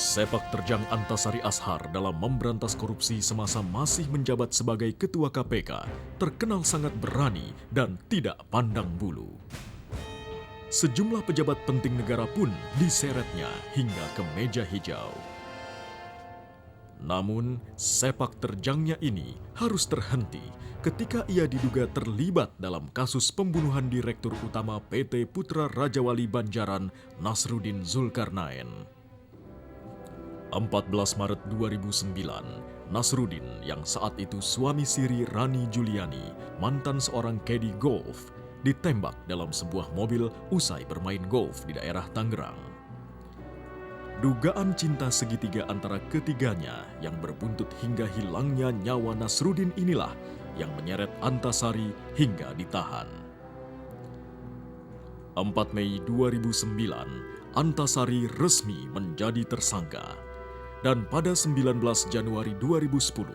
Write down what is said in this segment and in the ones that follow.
Sepak terjang Antasari Ashar dalam memberantas korupsi semasa masih menjabat sebagai Ketua KPK terkenal sangat berani dan tidak pandang bulu. Sejumlah pejabat penting negara pun diseretnya hingga ke meja hijau. Namun, sepak terjangnya ini harus terhenti ketika ia diduga terlibat dalam kasus pembunuhan Direktur Utama PT Putra Rajawali Banjaran Nasruddin Zulkarnain. 14 Maret 2009, Nasruddin yang saat itu suami siri Rani Juliani, mantan seorang kedi golf, ditembak dalam sebuah mobil usai bermain golf di daerah Tangerang. Dugaan cinta segitiga antara ketiganya yang berbuntut hingga hilangnya nyawa Nasruddin inilah yang menyeret Antasari hingga ditahan. 4 Mei 2009, Antasari resmi menjadi tersangka. Dan pada 19 Januari 2010,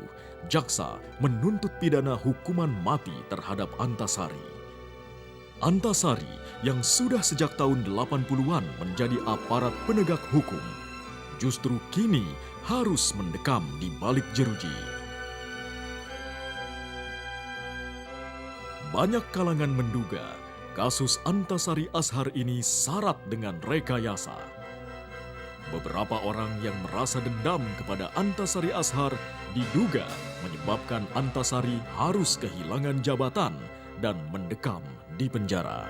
jaksa menuntut pidana hukuman mati terhadap Antasari. Antasari yang sudah sejak tahun 80-an menjadi aparat penegak hukum, justru kini harus mendekam di balik jeruji. Banyak kalangan menduga kasus Antasari Ashar ini syarat dengan rekayasa. Beberapa orang yang merasa dendam kepada Antasari Ashar diduga menyebabkan Antasari harus kehilangan jabatan dan mendekam di penjara.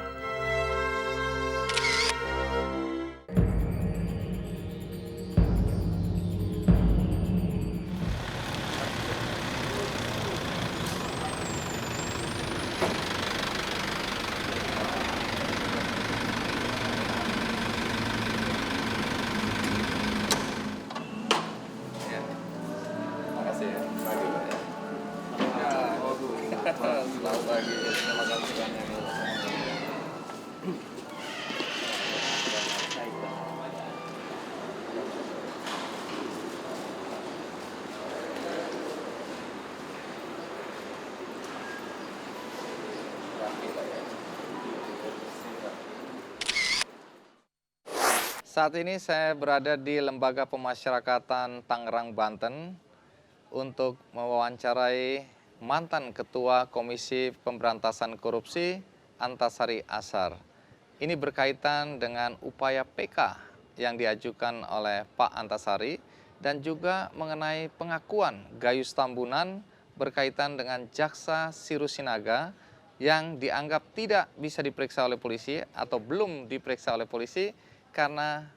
Selamat pagi, terima kasih banyak. Saat ini saya berada di Lembaga Pemasyarakatan Tangerang, Banten untuk mewawancarai mantan Ketua Komisi Pemberantasan Korupsi Antasari Ashar. Ini berkaitan dengan upaya PK yang diajukan oleh Pak Antasari dan juga mengenai pengakuan Gayus Tambunan berkaitan dengan Jaksa Sirusinaga yang dianggap tidak bisa diperiksa oleh polisi atau belum diperiksa oleh polisi karena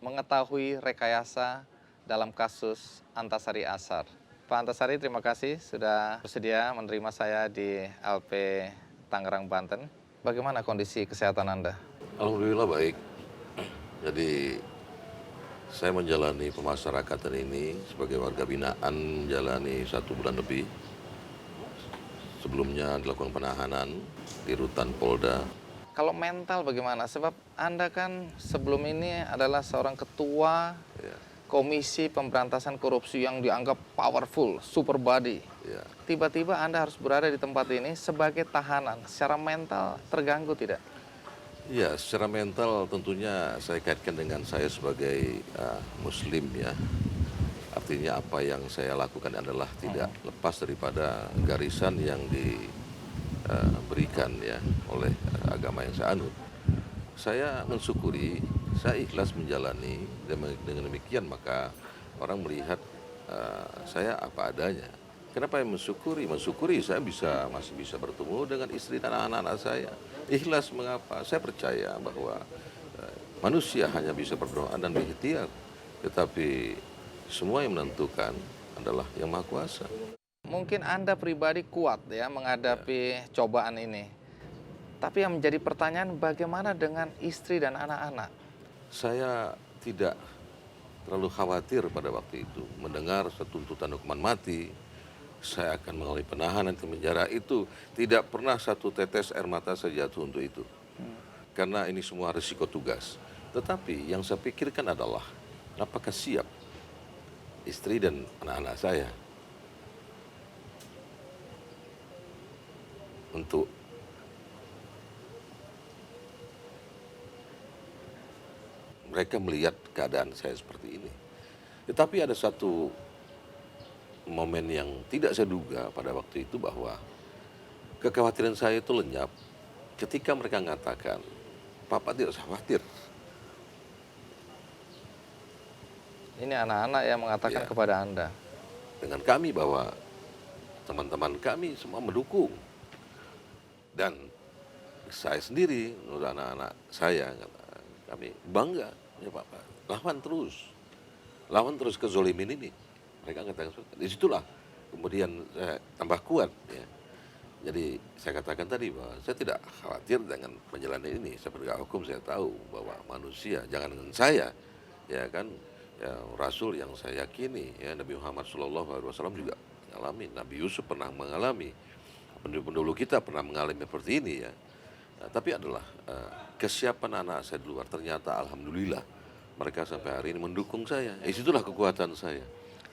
mengetahui rekayasa dalam kasus Antasari Ashar. Pak Antasari, terima kasih sudah bersedia menerima saya di LP Tangerang, Banten. Bagaimana kondisi kesehatan Anda? Alhamdulillah baik. Jadi saya menjalani pemasyarakatan ini sebagai warga binaan menjalani 1 bulan lebih. Sebelumnya dilakukan penahanan di Rutan Polda. Kalau mental bagaimana? Sebab Anda kan sebelum ini adalah seorang ketua Komisi Pemberantasan Korupsi yang dianggap powerful, super body. Tiba-tiba Anda harus berada di tempat ini sebagai tahanan. Secara mental terganggu tidak? Ya, secara mental tentunya saya kaitkan dengan saya sebagai Muslim ya. Artinya apa yang saya lakukan adalah tidak lepas daripada garisan yang diberikan ya oleh agama yang saya anut. Saya mensyukuri, saya ikhlas menjalani, dengan demikian maka orang melihat saya apa adanya. Kenapa yang mensyukuri? Mensyukuri saya masih bisa bertemu dengan istri dan anak-anak saya. Ikhlas mengapa? Saya percaya bahwa manusia hanya bisa berdoa dan berikhtiar, tetapi semua yang menentukan adalah Yang Maha Kuasa. Mungkin Anda pribadi kuat ya menghadapi cobaan ini. Tapi yang menjadi pertanyaan, bagaimana dengan istri dan anak-anak? Saya tidak terlalu khawatir pada waktu itu mendengar tuntutan hukuman mati. Saya akan mengalami penahanan ke penjara, itu tidak pernah satu tetes air mata saya jatuh untuk itu. Karena ini semua risiko tugas. Tetapi yang saya pikirkan adalah apakah siap istri dan anak-anak saya untuk mereka melihat keadaan saya seperti ini. Tetapi ada satu momen yang tidak saya duga pada waktu itu, bahwa kekhawatiran saya itu lenyap ketika mereka mengatakan, "Papa tidak usah khawatir." Ini anak-anak yang mengatakan Ya, kepada Anda. dengan kami, bahwa teman-teman kami semua mendukung, dan saya sendiri, menurut anak-anak saya, kami bangga, ya Papa, lawan terus kezolimin ini. Mereka katakan, disitulah kemudian saya tambah kuat, ya. Jadi saya katakan tadi bahwa saya tidak khawatir dengan menjalani ini. Saya penegak hukum, saya tahu bahwa manusia, jangan dengan saya, ya kan, ya, Rasul yang saya yakini, ya, Nabi Muhammad SAW juga mengalami, Nabi Yusuf pernah mengalami, pendahulu kita pernah mengalami seperti ini, ya. Nah, tapi adalah kesiapan anak saya di luar, ternyata alhamdulillah mereka sampai hari ini mendukung saya. Disitulah kekuatan saya.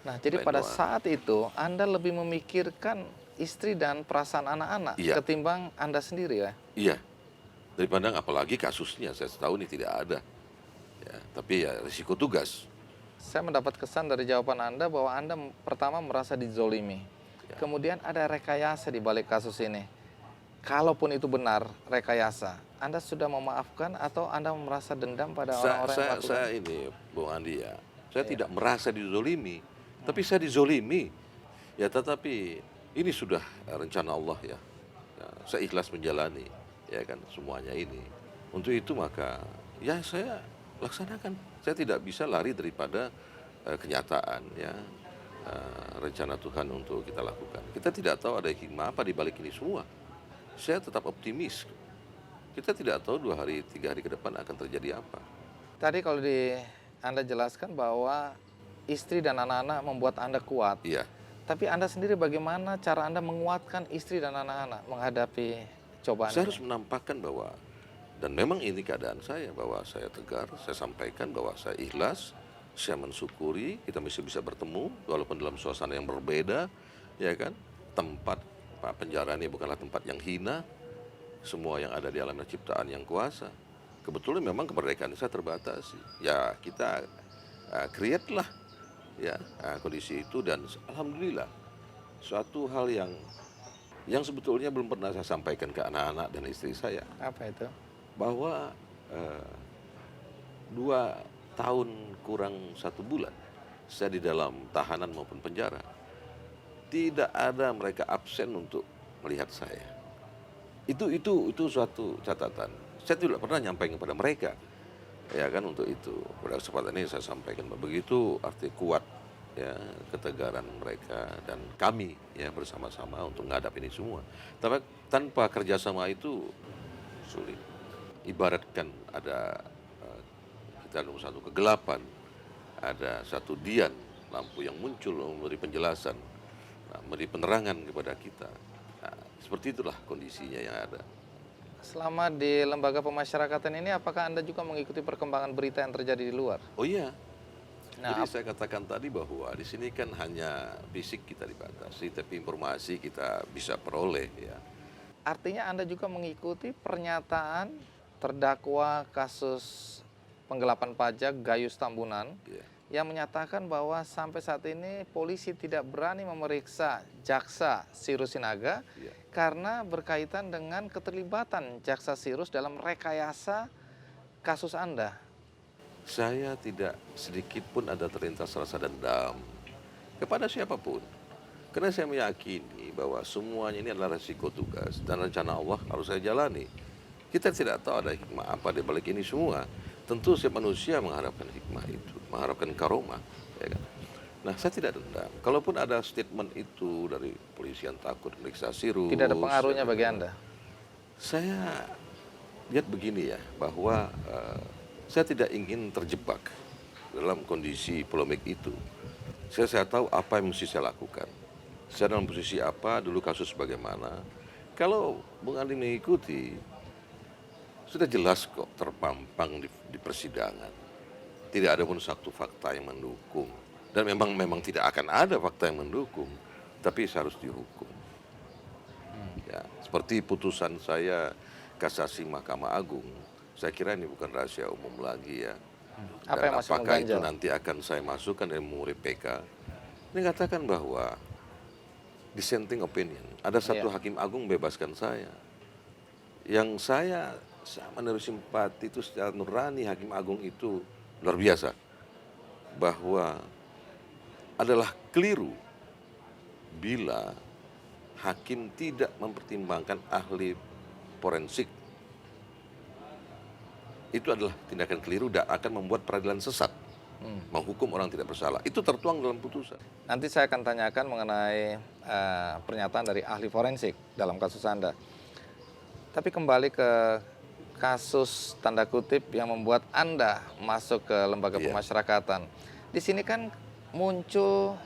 Nah, jadi Selain pada doa. saat itu Anda lebih memikirkan istri dan perasaan anak-anak Iya. ketimbang Anda sendiri, ya? Iya, daripada apalagi kasusnya saya tahu ini tidak ada, ya, tapi ya risiko tugas. Saya mendapat kesan dari jawaban Anda bahwa Anda pertama merasa dizolimi. Ya. Kemudian ada rekayasa di balik kasus ini. Kalaupun itu benar rekayasa, Anda sudah memaafkan atau Anda merasa dendam pada orang-orang yang melakukan? Saya ini, Bung Andi, ya, saya tidak merasa dizolimi, tapi saya dizolimi. Ya, tetapi ini sudah rencana Allah, ya. Ya, saya ikhlas menjalani, ya kan, semuanya ini. Untuk itu maka ya saya laksanakan. Saya tidak bisa lari daripada kenyataan, ya, rencana Tuhan untuk kita lakukan. Kita tidak tahu ada hikmah apa di balik ini semua. Saya tetap optimis. Kita tidak tahu 2 hari, 3 hari ke depan akan terjadi apa. Tadi kalau Anda jelaskan bahwa istri dan anak-anak membuat Anda kuat. Iya. Tapi Anda sendiri bagaimana cara Anda menguatkan istri dan anak-anak menghadapi cobaan Saya ini? harus menampakkan bahwa, dan memang ini keadaan saya, bahwa saya tegar, saya sampaikan bahwa saya ikhlas, saya mensyukuri kita masih bisa bertemu walaupun dalam suasana yang berbeda, ya kan. Tempat penjara ini bukanlah tempat yang hina, semua yang ada di alam ciptaan yang kuasa. Kebetulan memang kemerdekaan saya terbatas, ya kita create lah, ya, kondisi itu, dan alhamdulillah suatu hal yang sebetulnya belum pernah saya sampaikan ke anak-anak dan istri saya, Apa itu? bahwa 2 tahun kurang 1 bulan saya di dalam tahanan maupun penjara, tidak ada mereka absen untuk melihat saya. Itu suatu catatan. Saya tidak pernah nyampaikan kepada mereka, ya kan, untuk itu. Pada kesempatan ini saya sampaikan begitu arti kuat, ya, ketegaran mereka dan kami, ya, bersama-sama untuk menghadapi ini semua. Tapi tanpa kerjasama itu sulit. Ibaratkan ada kita dalam satu kegelapan, ada satu dian lampu yang muncul memberi penjelasan, memberi penerangan kepada kita. Nah, seperti itulah kondisinya yang ada. Selama di lembaga pemasyarakatan ini, apakah Anda juga mengikuti perkembangan berita yang terjadi di luar? Oh iya. Nah, Jadi saya katakan tadi bahwa di sini kan hanya fisik kita dibatasi, tapi informasi kita bisa peroleh, ya. artinya Anda juga mengikuti pernyataan terdakwa kasus penggelapan pajak Gayus Tambunan Ya. yang menyatakan bahwa sampai saat ini polisi tidak berani memeriksa jaksa Sirus Sinaga Ya. karena berkaitan dengan keterlibatan jaksa Sirus dalam rekayasa kasus Anda. Saya tidak sedikit pun ada terlintas rasa dendam kepada siapapun. Karena saya meyakini bahwa semuanya ini adalah resiko tugas dan rencana Allah harus saya jalani. Kita tidak tahu ada hikmah apa di balik ini semua. Tentu setiap manusia mengharapkan hikmah itu, mengharapkan karomah, ya kan? Nah, saya tidak dendam. Kalaupun ada statement itu dari polisi yang takut meriksa Sirus, Tidak ada pengaruhnya bagi Anda? saya lihat begini, ya, bahwa saya tidak ingin terjebak dalam kondisi polemik itu. Saya tahu apa yang mesti saya lakukan. Saya dalam posisi apa, dulu kasus bagaimana. Kalau Bung Andi mengikuti, sudah jelas kok terpampang di persidangan. Tidak ada pun satu fakta yang mendukung. Dan memang tidak akan ada fakta yang mendukung. Tapi saya harus dihukum. Ya, seperti putusan saya kasasi Mahkamah Agung. Saya kira ini bukan rahasia umum lagi, ya. Apa yang Dan masih apakah itu mengganjal? nanti akan saya masukkan dalam memori PK? Ini katakan bahwa dissenting opinion. Ada satu Iya. hakim agung bebaskan saya. Yang saya menaruh simpati itu secara nurani hakim agung itu luar biasa. Bahwa adalah keliru bila hakim tidak mempertimbangkan ahli forensik. Itu adalah tindakan keliru dan akan membuat peradilan sesat. Menghukum orang tidak bersalah. Itu tertuang dalam putusan. Nanti saya akan tanyakan mengenai pernyataan dari ahli forensik dalam kasus Anda. Tapi kembali ke kasus tanda kutip yang membuat Anda masuk ke lembaga Iya. pemasyarakatan. Di sini kan muncul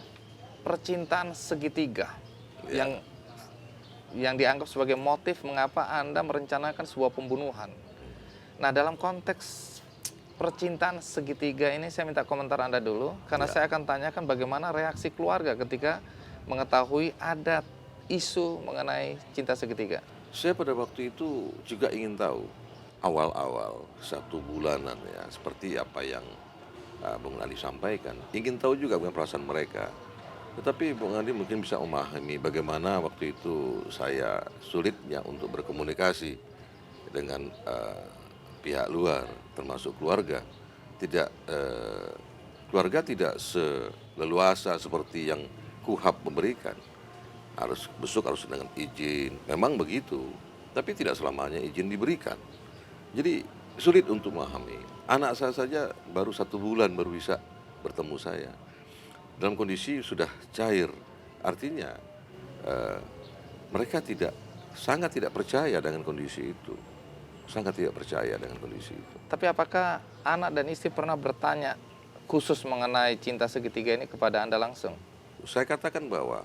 percintaan segitiga Iya. yang dianggap sebagai motif mengapa Anda merencanakan sebuah pembunuhan. Nah, dalam konteks percintaan segitiga ini saya minta komentar Anda dulu, karena Ya. saya akan tanyakan bagaimana reaksi keluarga ketika mengetahui ada isu mengenai cinta segitiga. Saya pada waktu itu juga ingin tahu awal-awal 1 bulanan ya seperti apa yang Bung Andi sampaikan. Ingin tahu juga bagaimana perasaan mereka. Tetapi Bung Andi mungkin bisa memahami bagaimana waktu itu saya sulitnya untuk berkomunikasi dengan pihak luar, termasuk keluarga. Keluarga tidak seleluasa seperti yang KUHAP memberikan. Harus besok harus dengan izin. Memang begitu, tapi tidak selamanya izin diberikan. Jadi sulit untuk memahami. Anak saya saja baru 1 bulan baru bisa bertemu saya. Dalam kondisi sudah cair. Artinya mereka sangat tidak percaya dengan kondisi itu. Sangat tidak percaya dengan kondisi itu. Tapi apakah anak dan istri pernah bertanya khusus mengenai cinta segitiga ini kepada Anda langsung? Saya katakan bahwa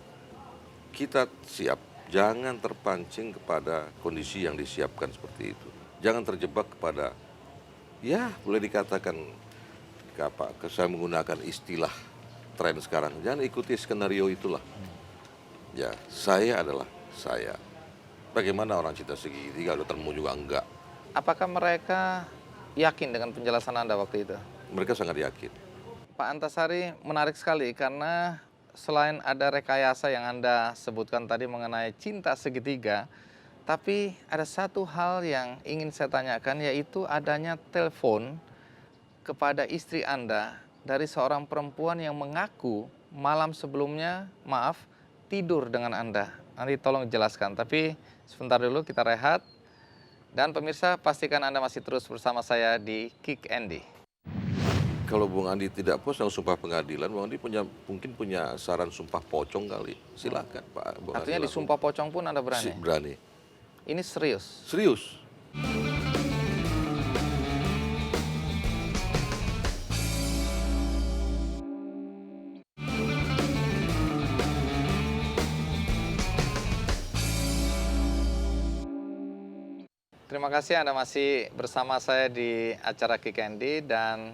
kita siap, jangan terpancing kepada kondisi yang disiapkan seperti itu. Jangan terjebak kepada, ya boleh dikatakan, saya menggunakan istilah tren sekarang, jangan ikuti skenario itulah. Ya, saya adalah saya. Bagaimana orang cinta segitiga, udah temu juga enggak. Apakah mereka yakin dengan penjelasan Anda waktu itu? Mereka sangat yakin. Pak Antasari, menarik sekali karena selain ada rekayasa yang Anda sebutkan tadi mengenai cinta segitiga, tapi ada satu hal yang ingin saya tanyakan, yaitu adanya telepon kepada istri Anda dari seorang perempuan yang mengaku malam sebelumnya, tidur dengan Anda. Nanti tolong jelaskan, tapi sebentar dulu kita rehat. Dan pemirsa, pastikan Anda masih terus bersama saya di Kick Andy. Kalau Bung Andi tidak puas dengan sumpah pengadilan, Bung Andi mungkin punya saran sumpah pocong kali. Silakan Pak Bung Andi. Artinya di sumpah pocong pun Anda berani? Berani. Ini serius? Serius. Terima kasih Anda masih bersama saya di acara Kick Andy, dan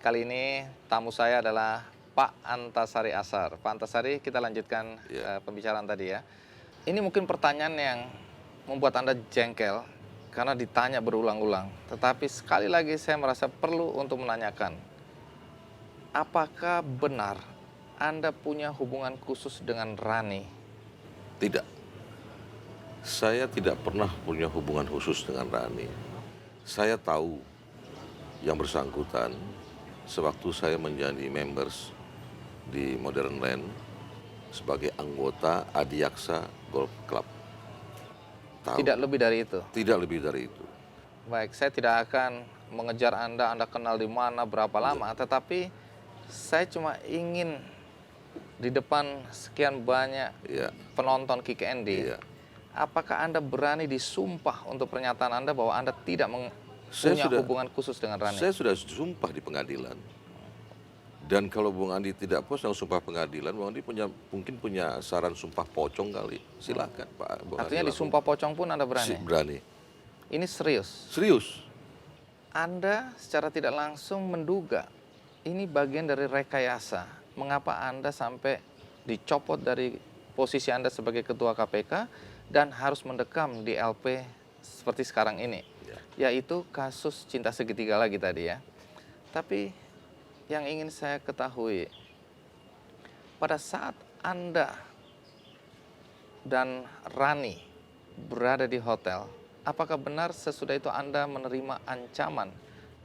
kali ini tamu saya adalah Pak Antasari Ashar. Pak Antasari, kita lanjutkan pembicaraan tadi ya. Ini mungkin pertanyaan yang membuat Anda jengkel karena ditanya berulang-ulang. Tetapi sekali lagi saya merasa perlu untuk menanyakan, apakah benar Anda punya hubungan khusus dengan Rani? Tidak. Saya tidak pernah punya hubungan khusus dengan Rani. Saya tahu yang bersangkutan sewaktu saya menjadi members di Modern Land sebagai anggota Adiaksa Golf Club. Tahu. Tidak lebih dari itu? Tidak lebih dari itu. Baik, saya tidak akan mengejar Anda kenal di mana, berapa lama, tetapi saya cuma ingin di depan sekian banyak penonton Kick Andy, apakah Anda berani disumpah untuk pernyataan Anda bahwa Anda tidak punya hubungan khusus dengan Rani? Saya sudah sumpah di pengadilan. Dan kalau Bung Andi tidak puas dengan sumpah pengadilan, Bung Andi mungkin punya saran sumpah pocong kali. Silakan Pak Bung Andi. Artinya di sumpah pocong pun Anda berani? Berani. Ini serius? Serius. Anda secara tidak langsung menduga ini bagian dari rekayasa. Mengapa Anda sampai dicopot dari posisi Anda sebagai Ketua KPK dan harus mendekam di LP seperti sekarang ini, yaitu kasus cinta segitiga lagi tadi ya. Tapi yang ingin saya ketahui, pada saat Anda dan Rani berada di hotel, apakah benar sesudah itu Anda menerima ancaman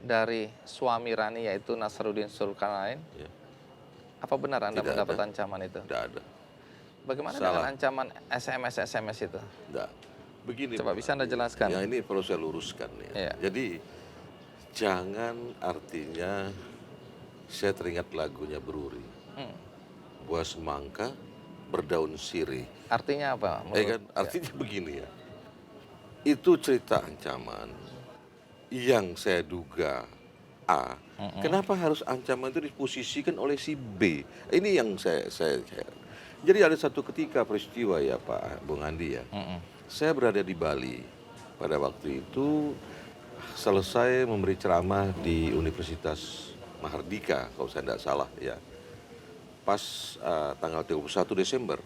dari suami Rani yaitu Nasruddin Zulkarnain? Ya, Apa benar Anda Tidak mendapat ada. ancaman itu? tidak ada. Bagaimana Salah. dengan ancaman SMS itu? Tidak. Begini. Coba Bung bisa Anda Andi. jelaskan? Ya, ini perlu saya luruskan ya. Iya. Jadi jangan artinya saya teringat lagunya Bruri. Buah semangka berdaun sirih. Artinya apa? Kan? Artinya begini ya. Itu cerita ancaman yang saya duga A. Kenapa harus ancaman itu diposisikan oleh si B? Ini yang saya. Jadi ada satu ketika peristiwa ya Pak Bung Andi ya. Saya berada di Bali pada waktu itu, selesai memberi ceramah di Universitas Mahardika kalau saya tidak salah ya. Pas tanggal 31 Desember.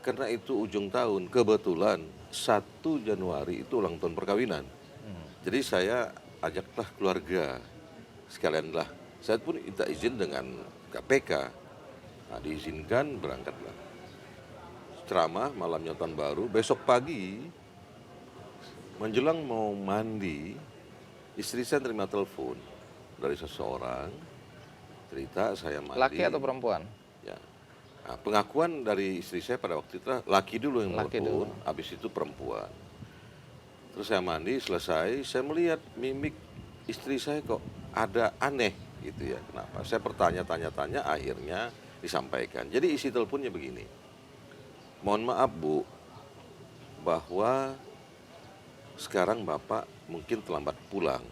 Karena itu ujung tahun, kebetulan 1 Januari itu ulang tahun perkawinan. Jadi saya ajaklah keluarga sekalianlah. Saya pun minta izin dengan KPK. Nah, diizinkan, berangkatlah. Ceramah malamnya tahun baru, besok pagi menjelang mau mandi, istri saya terima telepon dari seseorang, cerita saya mandi. Laki atau perempuan? Ya. Nah, pengakuan dari istri saya pada waktu itu laki dulu yang Laki telepon, dulu. habis itu perempuan. Terus saya mandi, selesai, saya melihat mimik istri saya kok ada aneh gitu ya. Kenapa? Saya bertanya-tanya, akhirnya disampaikan. Jadi isi teleponnya begini. Mohon maaf Bu, bahwa sekarang Bapak mungkin terlambat pulang.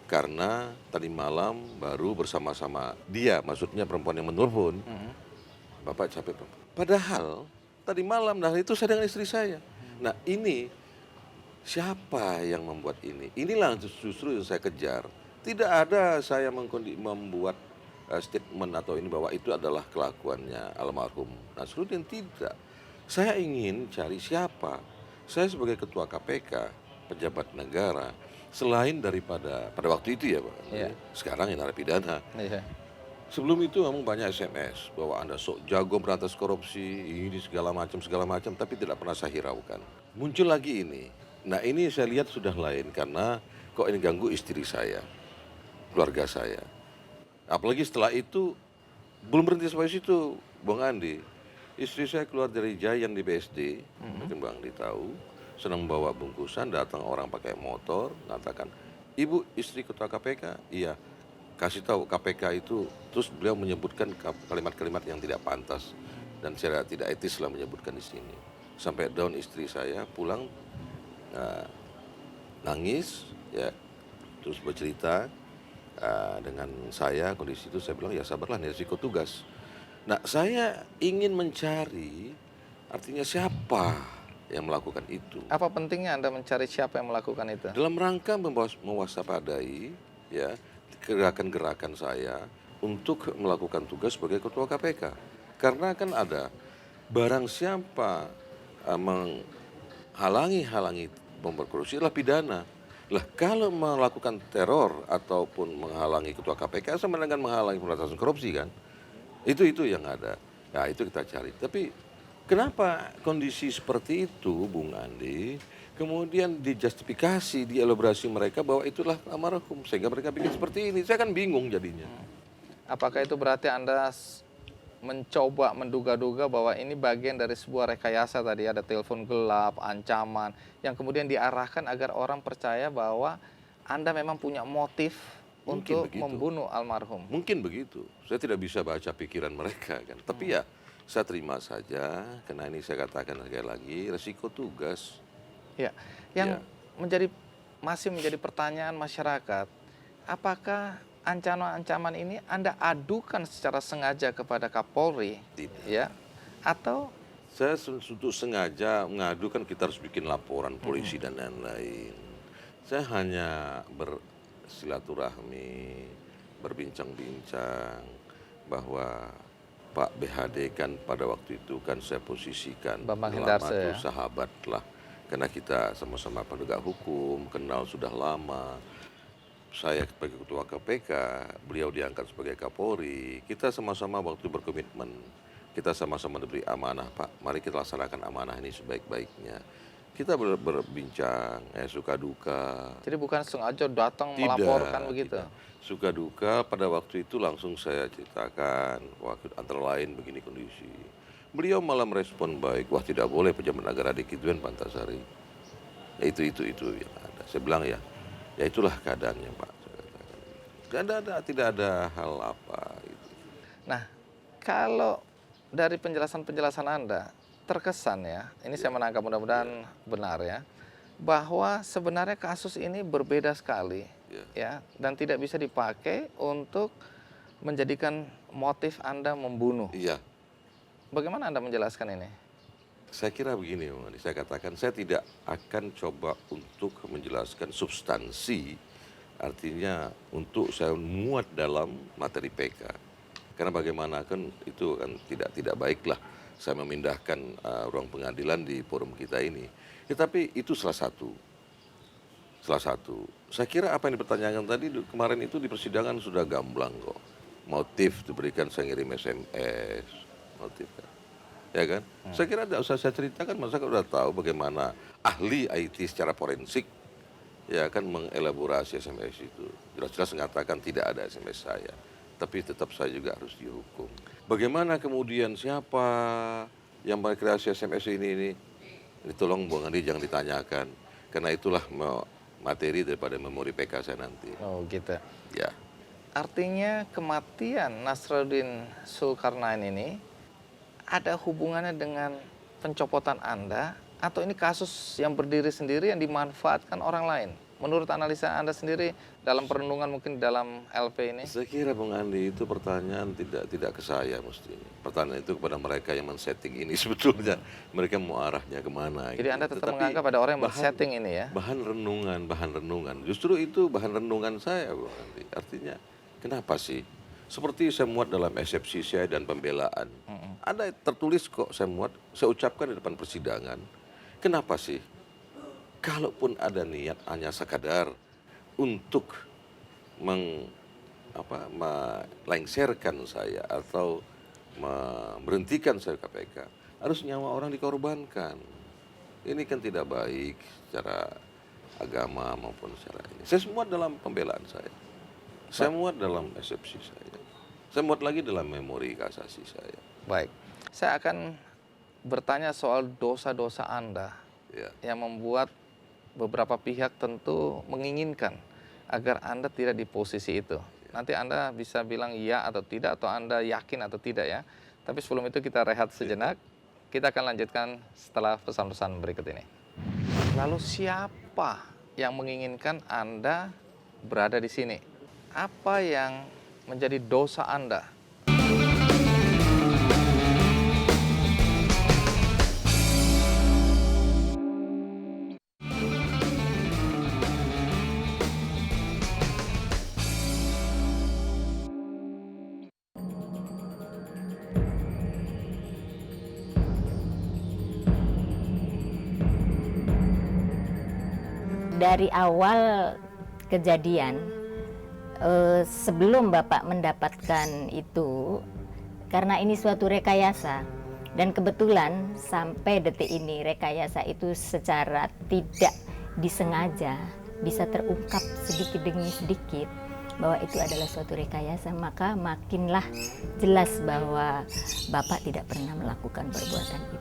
Karena tadi malam baru bersama-sama dia, maksudnya perempuan yang menelpon. Bapak capek. Padahal tadi malam, nah itu saya dengan istri saya. Nah ini siapa yang membuat ini? Inilah justru yang saya kejar. Tidak ada saya membuat statement atau ini bahwa itu adalah kelakuannya almarhum Nasruddin. Tidak. Saya ingin cari siapa. Saya sebagai ketua KPK, pejabat negara, selain daripada pada waktu itu ya Pak, Iya. sekarang yang narapidana. Iya. Sebelum itu memang banyak SMS bahwa Anda sok jago berantas korupsi, ini segala macam, tapi tidak pernah saya hiraukan. Muncul lagi ini. Nah ini saya lihat sudah lain karena kok ini ganggu istri saya, keluarga saya. Apalagi setelah itu belum berhenti sampai situ, Bang Andi. Istri saya keluar dari Giant di BSD, mungkin Bang Andi tahu, senang membawa bungkusan, datang orang pakai motor, mengatakan, Ibu istri ketua KPK? Iya. Kasih tahu KPK itu, terus beliau menyebutkan kalimat-kalimat yang tidak pantas dan secara tidak etis lah menyebutkan di sini. Sampai down istri saya pulang nangis, ya, terus bercerita dengan saya kondisi itu. Saya bilang ya sabarlah, ini risiko tugas. Nah saya ingin mencari artinya siapa yang melakukan itu. Apa pentingnya Anda mencari siapa yang melakukan itu? Dalam rangka mewaspadai ya gerakan-gerakan saya untuk melakukan tugas sebagai ketua KPK. Karena kan ada barang siapa menghalangi pemberkorupsi adalah pidana. Lah kalau melakukan teror ataupun menghalangi ketua KPK sama dengan menghalangi pemberantasan korupsi kan. Itu yang ada. Nah itu kita cari. Tapi kenapa kondisi seperti itu Bung Andi kemudian dijustifikasi, dielaborasi mereka bahwa itulah almarhum sehingga mereka bikin seperti ini. Saya kan bingung jadinya. Apakah itu berarti Anda mencoba menduga-duga bahwa ini bagian dari sebuah rekayasa tadi, ada telepon gelap, ancaman yang kemudian diarahkan agar orang percaya bahwa Anda memang punya motif Mungkin untuk begitu. membunuh almarhum? Mungkin begitu. Saya tidak bisa baca pikiran mereka kan. Tapi ya saya terima saja karena ini saya katakan sekali lagi resiko tugas. Ya, yang masih menjadi pertanyaan masyarakat, apakah ancaman-ancaman ini Anda adukan secara sengaja kepada Kapolri, Tidak. ya, atau Saya untuk sengaja mengadukan kita harus bikin laporan polisi dan lain-lain. Saya hanya bersilaturahmi, berbincang-bincang bahwa Pak BHD kan pada waktu itu kan saya posisikan Bambang lama Hendarse, itu ya? sahabat lah. Karena kita sama-sama penegak hukum, kenal sudah lama. saya sebagai ketua KPK, beliau diangkat sebagai Kapolri, kita sama-sama waktu berkomitmen, kita sama-sama diberi amanah, Pak, mari kita laksanakan amanah ini sebaik-baiknya. Kita berbincang, suka duka. Jadi bukan sengaja datang Tidak, melaporkan begitu. tidak. Suka duka pada waktu itu langsung saya ceritakan, wah antara lain begini kondisi. Beliau malah merespon baik, wah tidak boleh pejabat negara dikituin Pak Antasari. Ya itu yang ada. Saya bilang ya itulah keadaannya Pak. Tidak ada hal apa gitu. Nah, kalau dari penjelasan-penjelasan Anda, terkesan ya, ini saya menangkap mudah-mudahan benar ya, bahwa sebenarnya kasus ini berbeda sekali ya, dan tidak bisa dipakai untuk menjadikan motif Anda membunuh. Iya. Bagaimana Anda menjelaskan ini? Saya kira begini, Bung Andi, saya katakan saya tidak akan coba untuk menjelaskan substansi, artinya untuk saya muat dalam materi PK. Karena bagaimanapun itu kan tidak baiklah saya memindahkan ruang pengadilan di forum kita ini. Tetapi itu salah satu. Saya kira apa yang dipertanyakan tadi kemarin itu di persidangan sudah gamblang kok. Motif diberikan saya ngirim SMS, motif kan. Ya kan? Saya kira tidak usah saya ceritakan, masyarakat sudah tahu bagaimana ahli IT secara forensik ya kan mengelaborasi SMS itu. Jelas-jelas mengatakan tidak ada SMS saya. Tapi tetap saya juga harus dihukum. Bagaimana kemudian siapa yang mengkreasi SMS ini tolong Bung Andi jangan ditanyakan. Karena itulah materi daripada memori PK saya nanti. Oh gitu. Ya. Artinya kematian Nasruddin Zulkarnain ini ada hubungannya dengan pencopotan Anda atau ini kasus yang berdiri sendiri yang dimanfaatkan orang lain? Menurut analisa Anda sendiri dalam perenungan mungkin dalam LP ini? Saya kira Bung Andi itu pertanyaan tidak ke saya mestinya. Pertanyaan itu kepada mereka yang men-setting ini sebetulnya. Mereka mau arahnya kemana. Jadi Anda tetap menganggap ada orang yang men-setting ini ya? Bahan renungan. Justru itu bahan renungan saya Bung Andi. Artinya kenapa sih? Seperti saya muat dalam eksepsi saya dan pembelaan. Ada tertulis kok saya muat, saya ucapkan di depan persidangan. Kenapa sih? Kalaupun ada niat hanya sekadar untuk melengsarkan saya atau memberhentikan saya KPK, harus nyawa orang dikorbankan. Ini kan tidak baik secara agama maupun secara ini. Saya muat dalam pembelaan saya. Saya muat dalam eksepsi saya. Saya muat lagi dalam memori kasasi saya. Baik, saya akan bertanya soal dosa-dosa Anda yang membuat beberapa pihak tentu menginginkan agar Anda tidak di posisi itu. Nanti Anda bisa bilang iya atau tidak, atau Anda yakin atau tidak ya. Tapi sebelum itu kita rehat sejenak. Kita akan lanjutkan setelah pesan-pesan berikut ini. Lalu siapa yang menginginkan Anda berada di sini? Apa yang menjadi dosa Anda? Dari awal kejadian, sebelum Bapak mendapatkan itu, karena ini suatu rekayasa, dan kebetulan sampai detik ini rekayasa itu secara tidak disengaja bisa terungkap sedikit demi sedikit bahwa itu adalah suatu rekayasa, maka makinlah jelas bahwa Bapak tidak pernah melakukan perbuatan itu.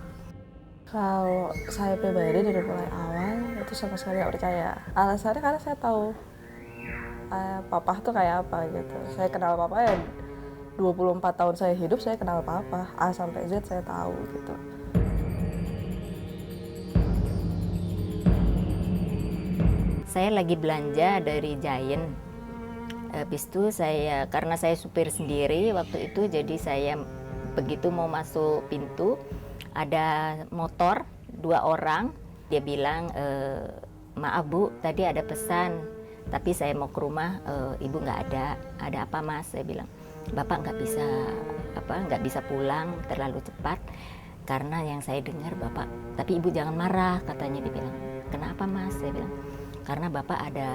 Kalau saya pribadi dari mulai awal itu sama sekali nggak percaya. Alasannya karena saya tahu papa tuh kayak apa gitu. Saya kenal papa ya 24 tahun saya hidup, saya kenal papa. A sampai Z saya tahu gitu. Saya lagi belanja dari Giant. Habis itu karena saya supir sendiri waktu itu, jadi saya begitu mau masuk pintu, ada motor 2 orang, dia bilang, maaf Bu, tadi ada pesan, tapi saya mau ke rumah, Ibu nggak ada apa Mas? Saya bilang, Bapak nggak bisa pulang terlalu cepat, karena yang saya dengar Bapak, tapi Ibu jangan marah, katanya dia bilang. Kenapa Mas? Saya bilang, karena Bapak ada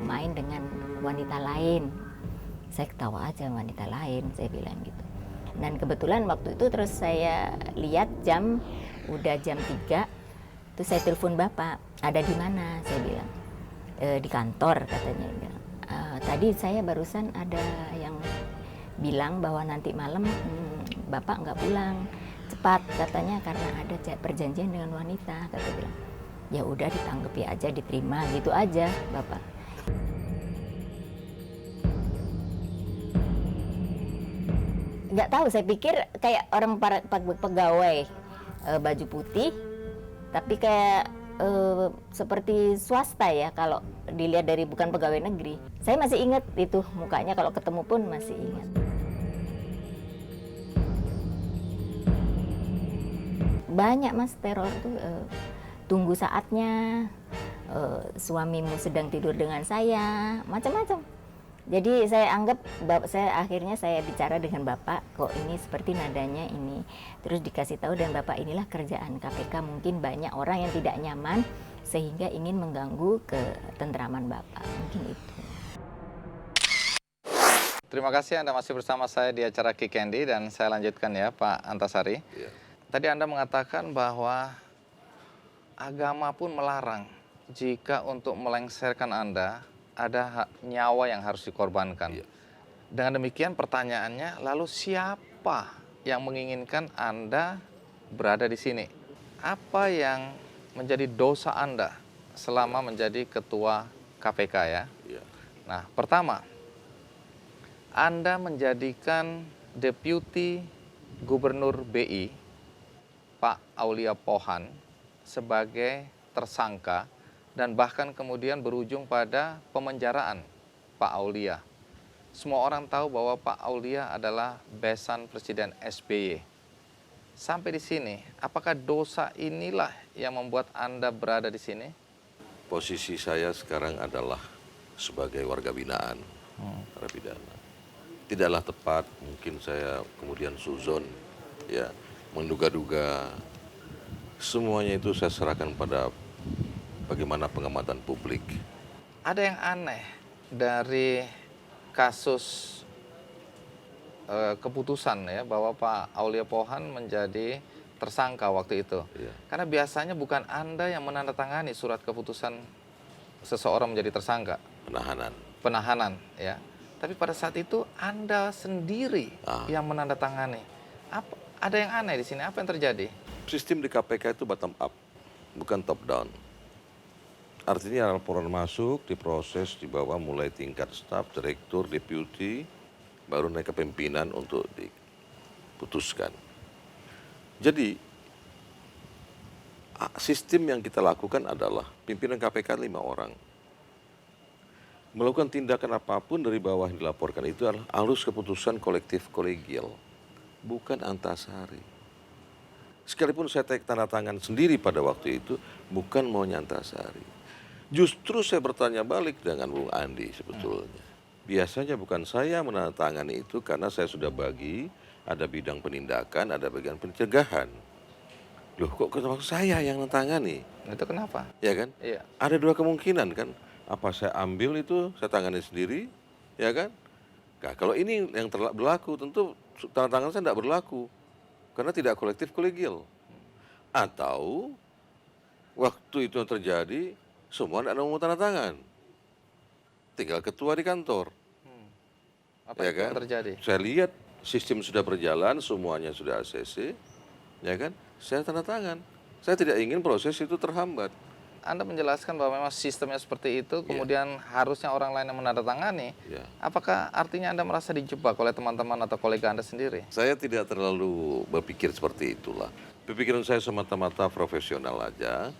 main dengan wanita lain. Saya ketawa aja, wanita lain, saya bilang gitu. Dan kebetulan waktu itu terus saya lihat udah jam 3, terus saya telepon bapak, ada di mana? Saya bilang, di kantor katanya. Tadi saya barusan ada yang bilang bahwa nanti malam bapak nggak pulang cepat katanya karena ada perjanjian dengan wanita, kata bilang. Ya udah ditanggapi aja, diterima gitu aja bapak. Nggak tahu, saya pikir kayak orang pegawai baju putih, tapi kayak seperti swasta ya kalau dilihat dari bukan pegawai negeri. Saya masih ingat itu mukanya, kalau ketemu pun masih ingat. Banyak mas teror tuh, tunggu saatnya, suamimu sedang tidur dengan saya, macam-macam. Jadi saya anggap, akhirnya saya bicara dengan bapak, kok ini seperti nadanya ini. Terus dikasih tahu dan bapak, inilah kerjaan KPK, mungkin banyak orang yang tidak nyaman sehingga ingin mengganggu ketentraman bapak, mungkin itu. Terima kasih Anda masih bersama saya di acara Kick Candy dan saya lanjutkan ya Pak Antasari. Ya. Tadi Anda mengatakan bahwa agama pun melarang jika untuk melengsarkan Anda ada nyawa yang harus dikorbankan. Iya. Dengan demikian pertanyaannya, lalu siapa yang menginginkan Anda berada di sini? Apa yang menjadi dosa Anda selama menjadi ketua KPK ya? Iya. Nah, pertama, Anda menjadikan Deputi Gubernur BI, Pak Aulia Pohan, sebagai tersangka dan bahkan kemudian berujung pada pemenjaraan Pak Aulia. Semua orang tahu bahwa Pak Aulia adalah besan Presiden SBY. Sampai di sini, apakah dosa inilah yang membuat Anda berada di sini? Posisi saya sekarang adalah sebagai warga binaan, narapidana. Tidaklah tepat, mungkin saya kemudian suzon, ya, menduga-duga. Semuanya itu saya serahkan pada bagaimana pengamatan publik. Ada yang aneh dari kasus keputusan ya bahwa Pak Aulia Pohan menjadi tersangka waktu itu. Ya. Karena biasanya bukan Anda yang menandatangani surat keputusan seseorang menjadi tersangka. Penahanan ya. Tapi pada saat itu Anda sendiri yang menandatangani. Ada yang aneh di sini. Apa yang terjadi? Sistem di KPK itu bottom up, bukan top down. Artinya laporan masuk, diproses di bawah mulai tingkat staf, direktur, deputi, baru naik ke pimpinan untuk diputuskan. Jadi sistem yang kita lakukan adalah pimpinan KPK 5 orang. Melakukan tindakan apapun dari bawah yang dilaporkan itu adalah harus keputusan kolektif kolegial, bukan antasari. Sekalipun saya tanda tangan sendiri pada waktu itu, bukan maunya antasari. Justru saya bertanya balik dengan Bung Andi sebetulnya. Biasanya bukan saya menandatangani itu karena saya sudah bagi, ada bidang penindakan, ada bagian pencegahan. Loh kok kenapa saya yang menandatangani? Itu kenapa? Ya kan? Iya. Ada 2 kemungkinan kan. Apa saya ambil itu, saya tangani sendiri, ya kan? Nah, kalau ini yang berlaku, tentu tanda tangan saya tidak berlaku. Karena tidak kolektif kolegial. Atau waktu itu yang terjadi, semua tidak mau tanda tangan. Tinggal ketua di kantor. Apa ya yang kan? terjadi? Saya lihat sistem sudah berjalan, semuanya sudah ACC, ya kan? Saya tanda tangan. Saya tidak ingin proses itu terhambat. Anda menjelaskan bahwa memang sistemnya seperti itu, kemudian harusnya orang lain yang menandatangani. Ya. Apakah artinya Anda merasa dijebak oleh teman-teman atau kolega Anda sendiri? Saya tidak terlalu berpikir seperti itulah. Pikiran saya semata-mata profesional aja,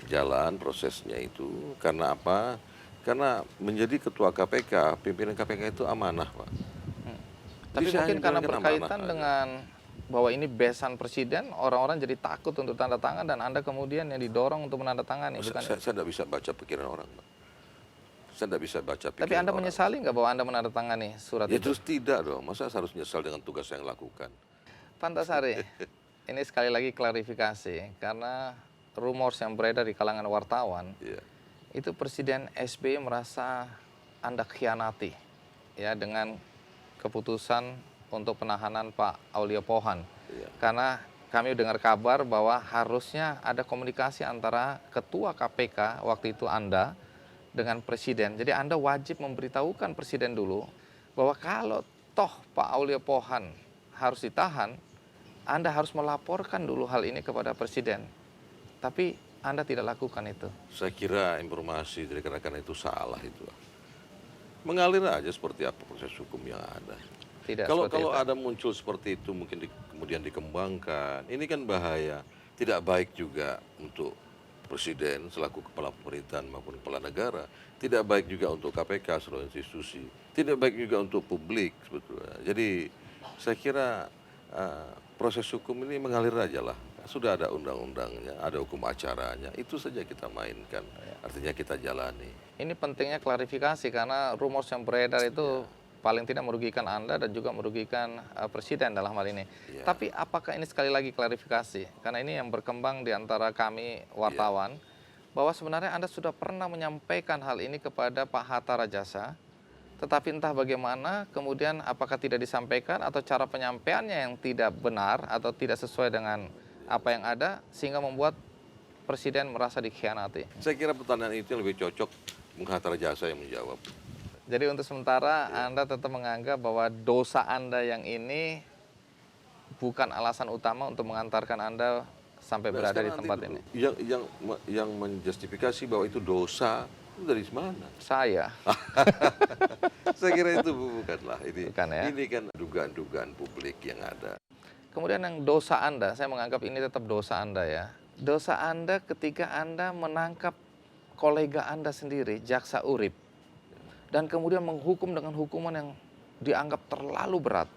jalan prosesnya itu. Karena apa? Karena menjadi ketua KPK, pimpinan KPK itu amanah, Pak. Tapi Jadi mungkin karena amanah berkaitan aja. dengan bahwa ini besan presiden, orang-orang jadi takut untuk tanda tangan dan Anda kemudian yang didorong untuk menandatangani. Saya tidak bisa baca pikiran orang, Pak. Saya tidak bisa baca pikiran Tapi Anda orang. menyesali nggak bahwa Anda menandatangani surat Ya itu? terus tidak dong, masa saya harus menyesal dengan tugas yang lakukan. Pak Antasari, ini sekali lagi klarifikasi, karena rumors yang beredar di kalangan wartawan, Iya. itu Presiden SBY merasa Anda khianati ya dengan keputusan untuk penahanan Pak Aulia Pohan. Iya. Karena kami dengar kabar bahwa harusnya ada komunikasi antara Ketua KPK waktu itu Anda dengan Presiden. Jadi Anda wajib memberitahukan Presiden dulu bahwa kalau toh Pak Aulia Pohan harus ditahan, Anda harus melaporkan dulu hal ini kepada Presiden. Tapi Anda tidak lakukan itu. Saya kira informasi dari rekan-rekan itu salah itu. Mengalir aja seperti apa proses hukum yang ada. Tidak Kalau seperti itu. ada muncul seperti itu mungkin kemudian dikembangkan, ini kan bahaya. Tidak baik juga untuk Presiden selaku kepala pemerintahan maupun kepala negara. Tidak baik juga untuk KPK seluruh institusi. Tidak baik juga untuk publik sebetulnya. Jadi saya kira proses hukum ini mengalir aja lah. Sudah ada undang-undangnya, ada hukum acaranya. Itu saja kita mainkan. Artinya kita jalani. Ini pentingnya klarifikasi karena rumor yang beredar itu paling tidak merugikan Anda dan juga merugikan Presiden dalam hal ini. Ya. Tapi apakah ini sekali lagi klarifikasi? Karena ini yang berkembang di antara kami wartawan, bahwa sebenarnya Anda sudah pernah menyampaikan hal ini kepada Pak Hatta Rajasa, tetapi entah bagaimana, kemudian apakah tidak disampaikan atau cara penyampaiannya yang tidak benar atau tidak sesuai dengan apa yang ada, sehingga membuat Presiden merasa dikhianati. Saya kira pertanyaan itu yang lebih cocok Hatta Rajasa yang menjawab. Jadi untuk sementara Anda tetap menganggap bahwa dosa Anda yang ini bukan alasan utama untuk mengantarkan Anda sampai berada di Sekarang tempat nanti ini. yang menjustifikasi bahwa itu dosa itu dari mana? Saya. Saya kira itu bukanlah ini. Bukan ya? Ini kan dugaan-dugaan publik yang ada. Kemudian yang dosa Anda, saya menganggap ini tetap dosa Anda ya. Dosa Anda ketika Anda menangkap kolega Anda sendiri, Jaksa Urip, dan kemudian menghukum dengan hukuman yang dianggap terlalu berat.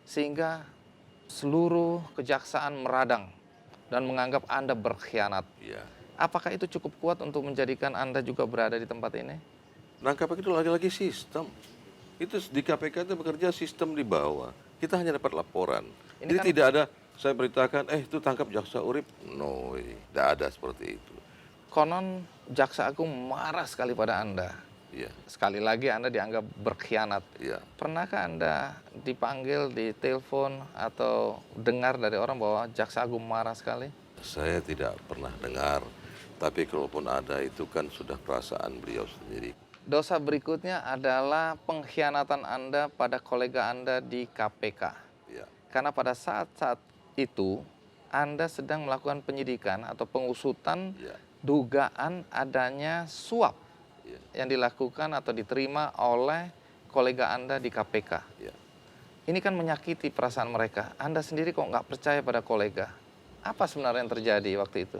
Sehingga seluruh kejaksaan meradang dan menganggap Anda berkhianat. Ya. Apakah itu cukup kuat untuk menjadikan Anda juga berada di tempat ini? Nah, KPK itu lagi-lagi sistem. Itu di KPK itu bekerja sistem di bawah. Kita hanya dapat laporan. Ini Jadi kan- tidak ada saya beritakan, itu tangkap Jaksa Urip. No, tidak ada seperti itu. Konon Jaksa Agung marah sekali pada Anda. Iya, Sekali lagi Anda dianggap berkhianat. iya. Pernahkah Anda dipanggil, ditelepon, atau dengar dari orang bahwa Jaksa Agung marah sekali? Saya tidak pernah dengar. Tapi kalaupun ada itu kan sudah perasaan beliau sendiri. Dosa berikutnya adalah pengkhianatan Anda pada kolega Anda di KPK. Ya, Karena pada saat-saat itu Anda sedang melakukan penyidikan atau pengusutan ya, dugaan adanya suap ya, yang dilakukan atau diterima oleh kolega Anda di KPK. ya. Ini kan menyakiti perasaan mereka. Anda sendiri kok nggak percaya pada kolega. Apa sebenarnya yang terjadi waktu itu?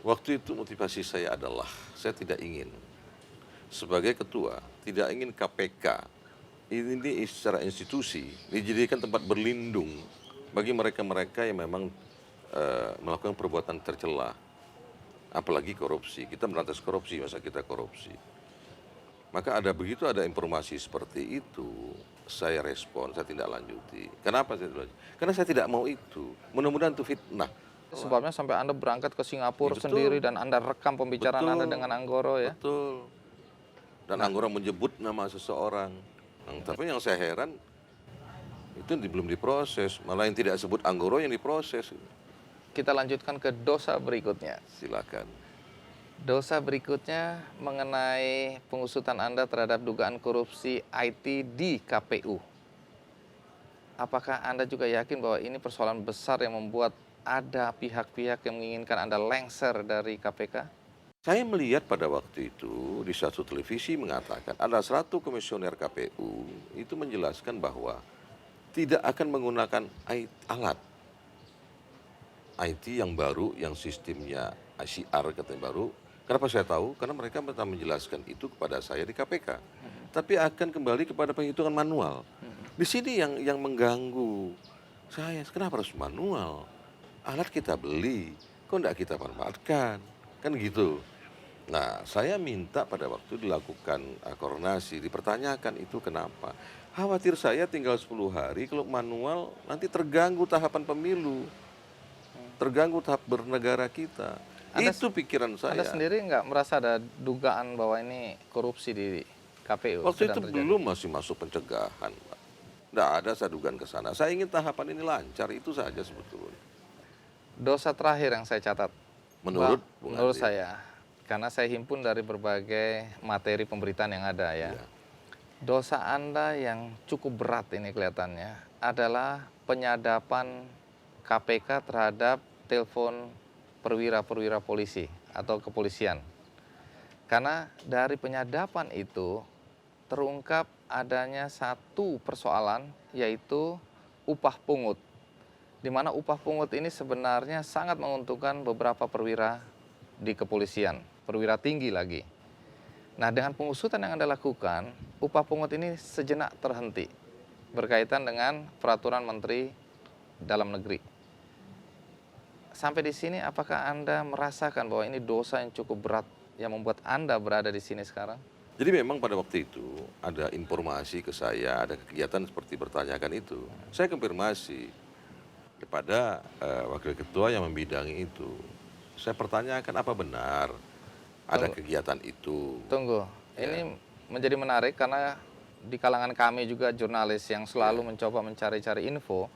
Waktu itu motivasi saya adalah saya tidak ingin sebagai ketua, tidak ingin KPK ini secara institusi dijadikan tempat berlindung bagi mereka-mereka yang memang melakukan perbuatan tercela, apalagi korupsi. Kita merantas korupsi, masa kita korupsi. Maka ada informasi seperti itu, saya respon, saya tidak lanjuti. Kenapa saya tidak lanjuti? Karena saya tidak mau itu. Mudah-mudahan itu fitnah. Sebabnya sampai Anda berangkat ke Singapura Betul. sendiri dan Anda rekam pembicaraan Betul. Anda dengan Anggoro ya. Betul. Dan Anggoro menyebut nama seseorang. Tapi yang saya heran itu belum diproses, malah yang tidak sebut Anggoro yang diproses. Kita lanjutkan ke dosa berikutnya. Silakan. Dosa berikutnya mengenai pengusutan Anda terhadap dugaan korupsi IT di KPU. Apakah Anda juga yakin bahwa ini persoalan besar yang membuat ada pihak-pihak yang menginginkan Anda lengser dari KPK? Saya melihat pada waktu itu di satu televisi mengatakan ada 100 komisioner KPU itu menjelaskan bahwa tidak akan menggunakan alat IT yang baru, yang sistemnya ICR katanya baru. Kenapa saya tahu? Karena mereka pernah menjelaskan itu kepada saya di KPK. Tapi akan kembali kepada penghitungan manual. Di sini yang mengganggu saya, kenapa harus manual? Alat kita beli, kok enggak kita manfaatkan? Kan gitu. Nah, saya minta pada waktu dilakukan koordinasi, dipertanyakan itu kenapa. Khawatir saya tinggal 10 hari, kalau manual nanti terganggu tahapan pemilu. Terganggu tahap bernegara kita. Itu pikiran saya. Anda sendiri nggak merasa ada dugaan bahwa ini korupsi di KPU? Waktu itu sedang terjadi? belum masih masuk pencegahan, Pak. Nggak ada saya dugaan ke sana. Saya ingin tahapan ini lancar, itu saja sebetulnya. Dosa terakhir yang saya catat, Menurut Bung menurut Andi. saya, karena saya himpun dari berbagai materi pemberitaan yang ada ya. Iya. Dosa Anda yang cukup berat ini kelihatannya adalah penyadapan KPK terhadap telepon perwira-perwira polisi atau kepolisian. Karena dari penyadapan itu terungkap adanya satu persoalan, yaitu upah pungut. Di mana upah pungut ini sebenarnya sangat menguntungkan beberapa perwira di kepolisian, perwira tinggi lagi. Nah, dengan pengusutan yang Anda lakukan, upah pungut ini sejenak terhenti berkaitan dengan peraturan Menteri Dalam Negeri. Sampai di sini, apakah Anda merasakan bahwa ini dosa yang cukup berat yang membuat Anda berada di sini sekarang? Jadi memang pada waktu itu ada informasi ke saya, ada kegiatan seperti bertanyakan itu. Saya konfirmasi kepada wakil ketua yang membidangi itu. Saya pertanyakan apa benar ada kegiatan itu. Tunggu, ini menjadi menarik karena di kalangan kami juga jurnalis yang selalu mencoba mencari-cari info.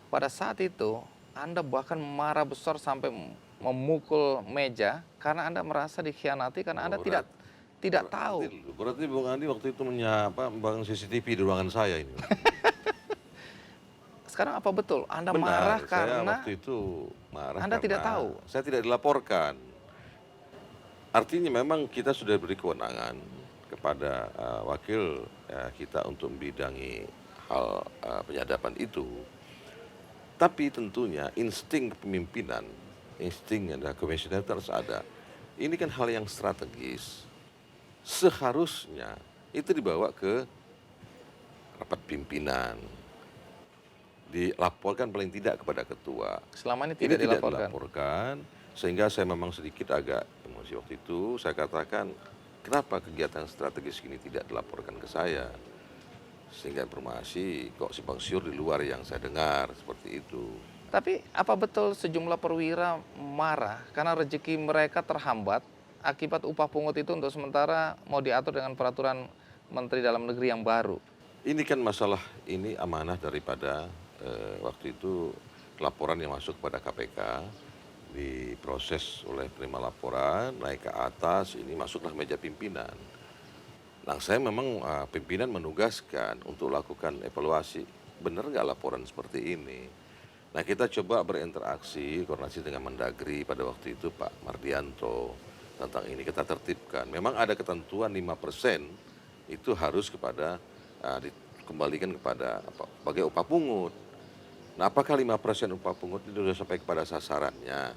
Pada saat itu, Anda bahkan marah besar sampai memukul meja karena Anda merasa dikhianati karena Anda tidak tahu. Berarti Bung Andi waktu itu membangun CCTV di ruangan saya ini. Sekarang apa betul? Anda Benar, marah saya karena waktu itu marah Anda tidak karena tahu. Saya tidak dilaporkan. Artinya memang kita sudah beri kewenangan kepada wakil kita untuk membidangi hal penyadapan itu. Tapi tentunya insting kepemimpinan, insting dan komisioner harus ada. Ini kan hal yang strategis. Seharusnya itu dibawa ke rapat pimpinan, dilaporkan paling tidak kepada ketua. Selama ini Ini tidak tidak dilaporkan. dilaporkan, sehingga saya memang sedikit agak emosi waktu itu. Saya katakan, kenapa kegiatan strategis ini tidak dilaporkan ke saya? Sehingga informasi kok simpang siur di luar yang saya dengar, seperti itu. Tapi apa betul sejumlah perwira marah karena rezeki mereka terhambat akibat upah pungut itu untuk sementara mau diatur dengan peraturan Menteri Dalam Negeri yang baru? Ini kan masalah, ini amanah daripada waktu itu laporan yang masuk kepada KPK, diproses oleh penerima laporan, naik ke atas, ini masuklah meja pimpinan. Nah, saya memang pimpinan menugaskan untuk lakukan evaluasi, benar nggak laporan seperti ini? Nah, kita coba berinteraksi, koordinasi dengan Mendagri pada waktu itu Pak Mardianto tentang ini, kita tertibkan. Memang ada ketentuan 5% itu harus kepada dikembalikan kepada sebagai upah pungut. Nah, apakah 5% upah pungut itu sudah sampai kepada sasarannya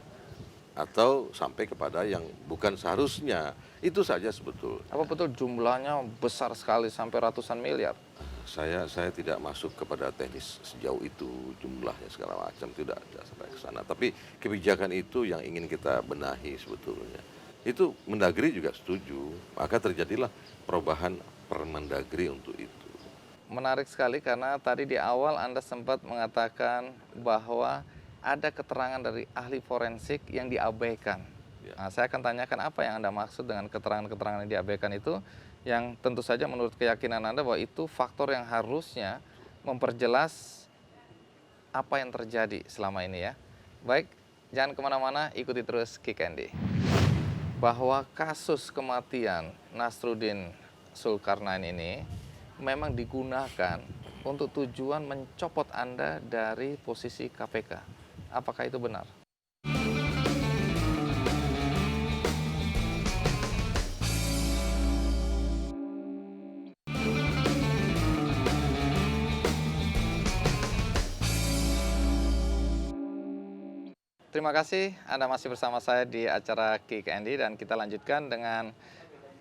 atau sampai kepada yang bukan seharusnya? Itu saja sebetulnya. Apa betul jumlahnya besar sekali sampai ratusan miliar? Saya tidak masuk kepada teknis sejauh itu, jumlahnya segala macam, tidak sampai ke sana. Tapi kebijakan itu yang ingin kita benahi sebetulnya. Itu Mendagri juga setuju, maka terjadilah perubahan Permendagri untuk itu. Menarik sekali karena tadi di awal Anda sempat mengatakan bahwa ada keterangan dari ahli forensik yang diabaikan. Ya. Nah, saya akan tanyakan apa yang Anda maksud dengan keterangan-keterangan yang diabaikan itu, yang tentu saja menurut keyakinan Anda bahwa itu faktor yang harusnya memperjelas apa yang terjadi selama ini ya. Baik, jangan kemana-mana, ikuti terus Kick Andy. Bahwa kasus kematian Nasruddin Zulkarnain ini memang digunakan untuk tujuan mencopot Anda dari posisi KPK. Apakah itu benar? Terima kasih Anda masih bersama saya di acara Kick Andy dan kita lanjutkan dengan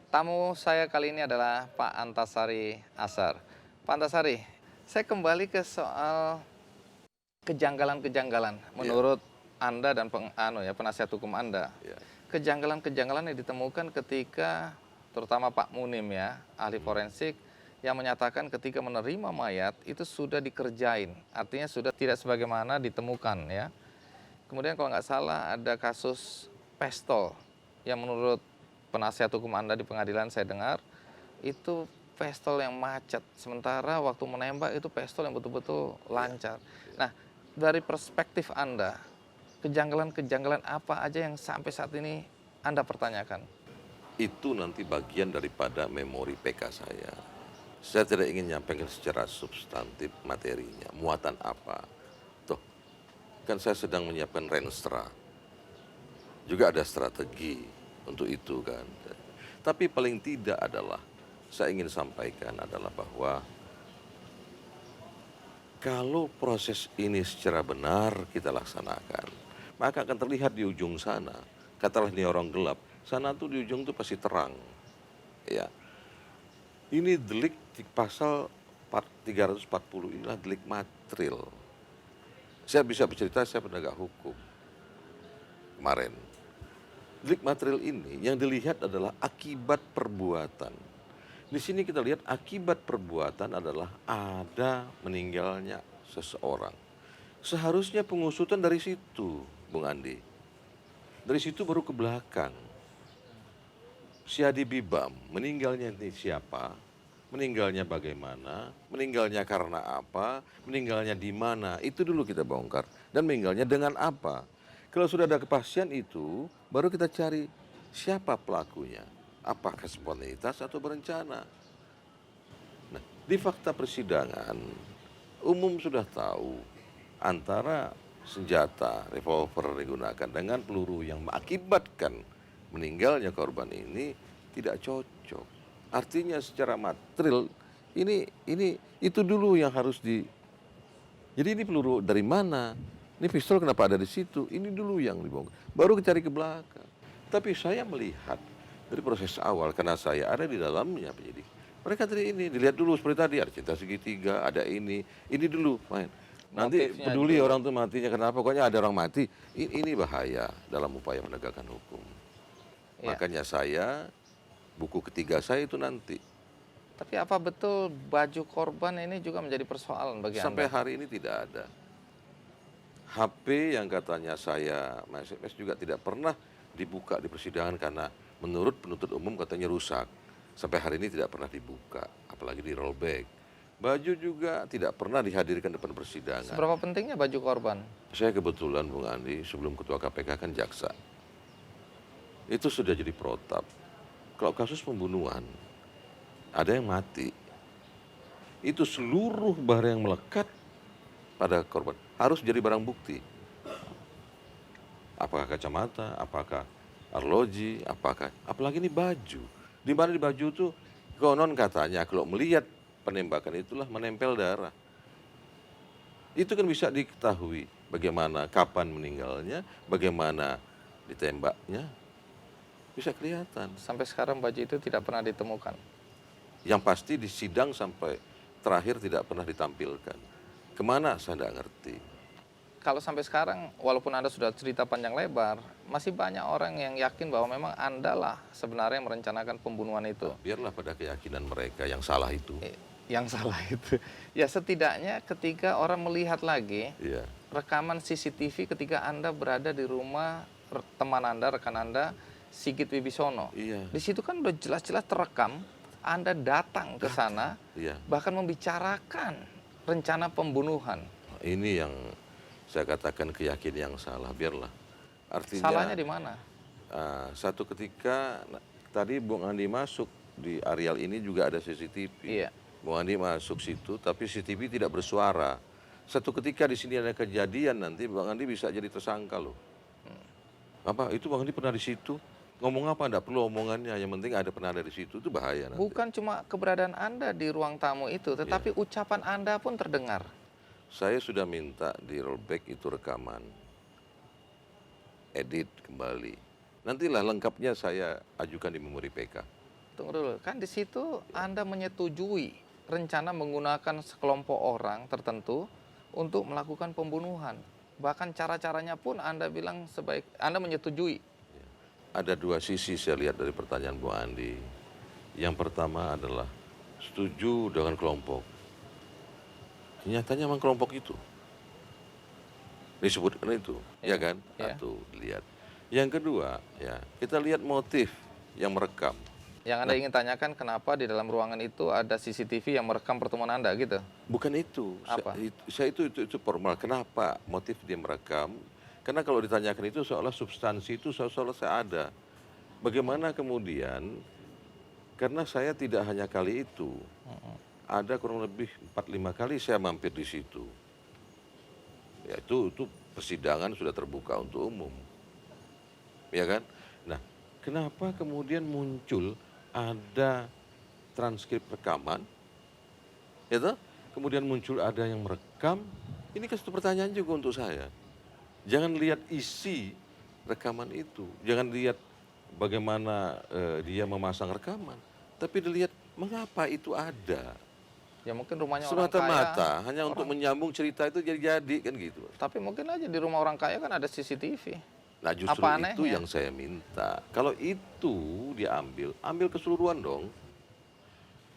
tamu saya kali ini adalah Pak Antasari Ashar. Pak Antasari, saya kembali ke soal kejanggalan-kejanggalan menurut Anda dan penasihat hukum Anda. Ya. Kejanggalan-kejanggalan yang ditemukan ketika terutama Pak Munim ya, ahli forensik yang menyatakan ketika menerima mayat itu sudah dikerjain, artinya sudah tidak sebagaimana ditemukan ya. Kemudian kalau nggak salah ada kasus pistol yang menurut penasihat hukum Anda di pengadilan saya dengar itu pistol yang macet, sementara waktu menembak itu pistol yang betul-betul lancar. Nah, dari perspektif Anda, kejanggalan-kejanggalan apa aja yang sampai saat ini Anda pertanyakan? Itu nanti bagian daripada memori PK saya. Saya tidak ingin nyampaikan secara substantif materinya, muatan apa. Tuh, kan saya sedang menyiapkan renstra. Juga ada strategi untuk itu kan. Tapi paling tidak adalah, saya ingin sampaikan adalah bahwa kalau proses ini secara benar kita laksanakan, maka akan terlihat di ujung sana. Katalah ini orang gelap, sana tuh di ujung tuh pasti terang. Ya. Ini delik di pasal 340 inilah delik material. Saya bisa bercerita, saya penegak hukum kemarin. Delik material ini yang dilihat adalah akibat perbuatan. Di sini kita lihat akibat perbuatan adalah ada meninggalnya seseorang. Seharusnya pengusutan dari situ, Bung Andi. Dari situ baru ke belakang. Si Adi Bibam, meninggalnya ini siapa? Meninggalnya bagaimana? Meninggalnya karena apa? Meninggalnya di mana? Itu dulu kita bongkar. Dan meninggalnya dengan apa? Kalau sudah ada kepastian itu, baru kita cari siapa pelakunya. Apakah spontanitas atau berencana? Nah, di fakta persidangan, umum sudah tahu antara senjata revolver digunakan dengan peluru yang mengakibatkan meninggalnya korban ini tidak cocok. Artinya secara material ini itu dulu yang harus di. Jadi ini peluru dari mana? Ini pistol kenapa ada di situ? Ini dulu yang dibongkar. Baru cari ke belakang. Tapi saya melihat dari proses awal karena saya ada di dalamnya penyidik. Mereka tadi ini dilihat dulu seperti tadi ada cinta segitiga, ada ini dulu main. Nanti Motifnya peduli juga. orang tuh matinya kenapa? Pokoknya ada orang mati. Ini bahaya dalam upaya penegakan hukum. Ya. Makanya saya buku ketiga saya itu nanti Tapi apa betul baju korban ini juga menjadi persoalan bagi sampai Anda? hari ini tidak ada. HP yang katanya saya SMS juga tidak pernah dibuka di persidangan karena menurut penuntut umum katanya rusak. Sampai hari ini tidak pernah dibuka, apalagi di rollback. Baju juga tidak pernah dihadirkan depan persidangan. Seberapa pentingnya baju korban? Saya kebetulan Bung Andi sebelum ketua KPK kan jaksa. Itu sudah jadi protap. Kalau kasus pembunuhan ada yang mati. Itu seluruh barang yang melekat pada korban harus jadi barang bukti. Apakah kacamata, apakah arloji, apalagi ini baju. Di mana di baju itu konon katanya kalau melihat penembakan itulah menempel darah. Itu kan bisa diketahui bagaimana kapan meninggalnya, bagaimana ditembaknya. Bisa kelihatan. Sampai sekarang baju itu tidak pernah ditemukan. Yang pasti di sidang sampai terakhir tidak pernah ditampilkan. Kemana saya tidak ngerti. Kalau sampai sekarang, walaupun Anda sudah cerita panjang lebar, masih banyak orang yang yakin bahwa memang Anda lah sebenarnya yang merencanakan pembunuhan itu. Biarlah pada keyakinan mereka yang salah itu. Yang salah itu. Ya setidaknya ketika orang melihat lagi Iya. rekaman CCTV ketika Anda berada di rumah teman Anda, rekan Anda, Sigit Wibisono. Iya. Di situ kan udah jelas-jelas terekam Anda datang ke sana, Iya. bahkan membicarakan rencana pembunuhan. Ini yang saya katakan keyakinan yang salah. Biarlah. Artinya Salahnya di mana? satu ketika tadi Bung Andi masuk di areal ini juga ada CCTV. Iya. Bung Andi masuk situ tapi CCTV tidak bersuara. Satu ketika di sini ada kejadian nanti Bung Andi bisa jadi tersangka loh. Apa itu Bung Andi pernah di situ? Ngomong apa? Enggak perlu omongannya, yang penting ada pernah ada di situ, itu bahaya nanti. Bukan cuma keberadaan Anda di ruang tamu itu, tetapi ucapan Anda pun terdengar. Saya sudah minta di rollback itu rekaman. Edit kembali. Nantilah lengkapnya saya ajukan di memori PK. Tunggu dulu, kan di situ Anda menyetujui rencana menggunakan sekelompok orang tertentu untuk melakukan pembunuhan. Bahkan cara-caranya pun Anda bilang Anda menyetujui. Ada dua sisi saya lihat dari pertanyaan Bu Andi. Yang pertama adalah setuju dengan kelompok. Nyatanya memang kelompok itu disebutkan itu, ya kan? Iya. Satu, lihat. Yang kedua, ya kita lihat motif yang merekam. Yang Anda ingin tanyakan kenapa di dalam ruangan itu ada CCTV yang merekam pertemuan Anda gitu? Bukan itu. Apa? Itu formal. Kenapa motif dia merekam? Karena kalau ditanyakan itu seolah substansi itu seolah saya ada. Bagaimana kemudian, karena saya tidak hanya kali itu, ada kurang lebih 4-5 kali saya mampir di situ. Ya itu persidangan sudah terbuka untuk umum. Ya kan? Nah, kenapa kemudian muncul ada transkrip rekaman, ya toh? Kemudian muncul ada yang merekam, ini kan satu pertanyaan juga untuk saya. Jangan lihat isi rekaman itu, jangan lihat bagaimana dia memasang rekaman, tapi dilihat mengapa itu ada. Ya mungkin rumahnya orang Semata-mata kaya. hanya untuk menyambung cerita itu jadi kan gitu. Tapi mungkin aja di rumah orang kaya kan ada CCTV. Nah justru Apa itu anehnya? yang saya minta. Kalau itu diambil, ambil keseluruhan dong.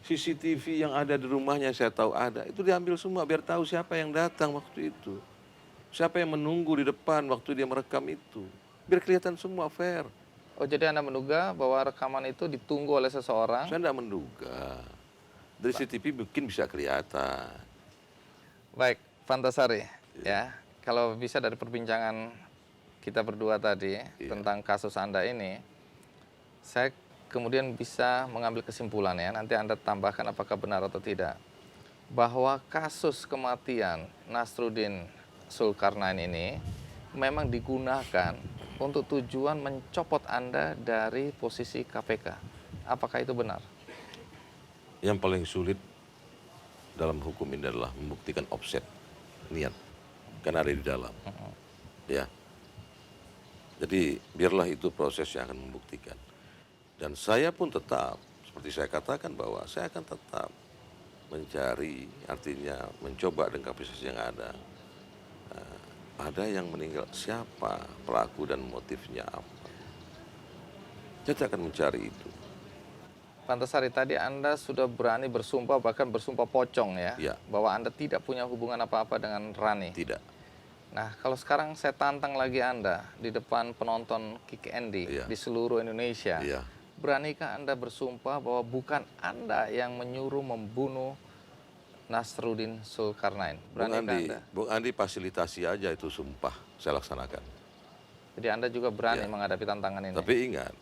CCTV yang ada di rumahnya saya tahu ada, itu diambil semua biar tahu siapa yang datang waktu itu. Siapa yang menunggu di depan waktu dia merekam itu. Biar kelihatan semua fair. Oh, jadi Anda menduga bahwa rekaman itu ditunggu oleh seseorang? Saya tidak menduga. Dari CCTV mungkin bisa kelihatan. Baik, Fantasari, ya. Kalau bisa dari perbincangan kita berdua tadi tentang kasus Anda ini, saya kemudian bisa mengambil kesimpulan ya, nanti Anda tambahkan apakah benar atau tidak, bahwa kasus kematian Nasruddin Zulkarnain ini memang digunakan untuk tujuan mencopot Anda dari posisi KPK. Apakah itu benar? Yang paling sulit dalam hukum ini adalah membuktikan offset niat, karena ada di dalam. Ya, jadi biarlah itu proses yang akan membuktikan. Dan saya pun tetap, seperti saya katakan bahwa saya akan tetap mencari, artinya mencoba dengan kapasitas yang ada. Ada yang meninggal, siapa pelaku dan motifnya apa. Saya akan mencari itu. Fantasari, tadi Anda sudah berani bersumpah, bahkan bersumpah pocong ya, Ya. bahwa Anda tidak punya hubungan apa-apa dengan Rani. Tidak. Nah, kalau sekarang saya tantang lagi Anda di depan penonton Kick Andy Iya. di seluruh Indonesia. Iya. Beranikah Anda bersumpah bahwa bukan Anda yang menyuruh membunuh Nasruddin Zulkarnain? Beranikah Anda? Bung Andi fasilitasi aja itu sumpah saya laksanakan. Jadi Anda juga berani Ya. menghadapi tantangan ini? Tapi ingat,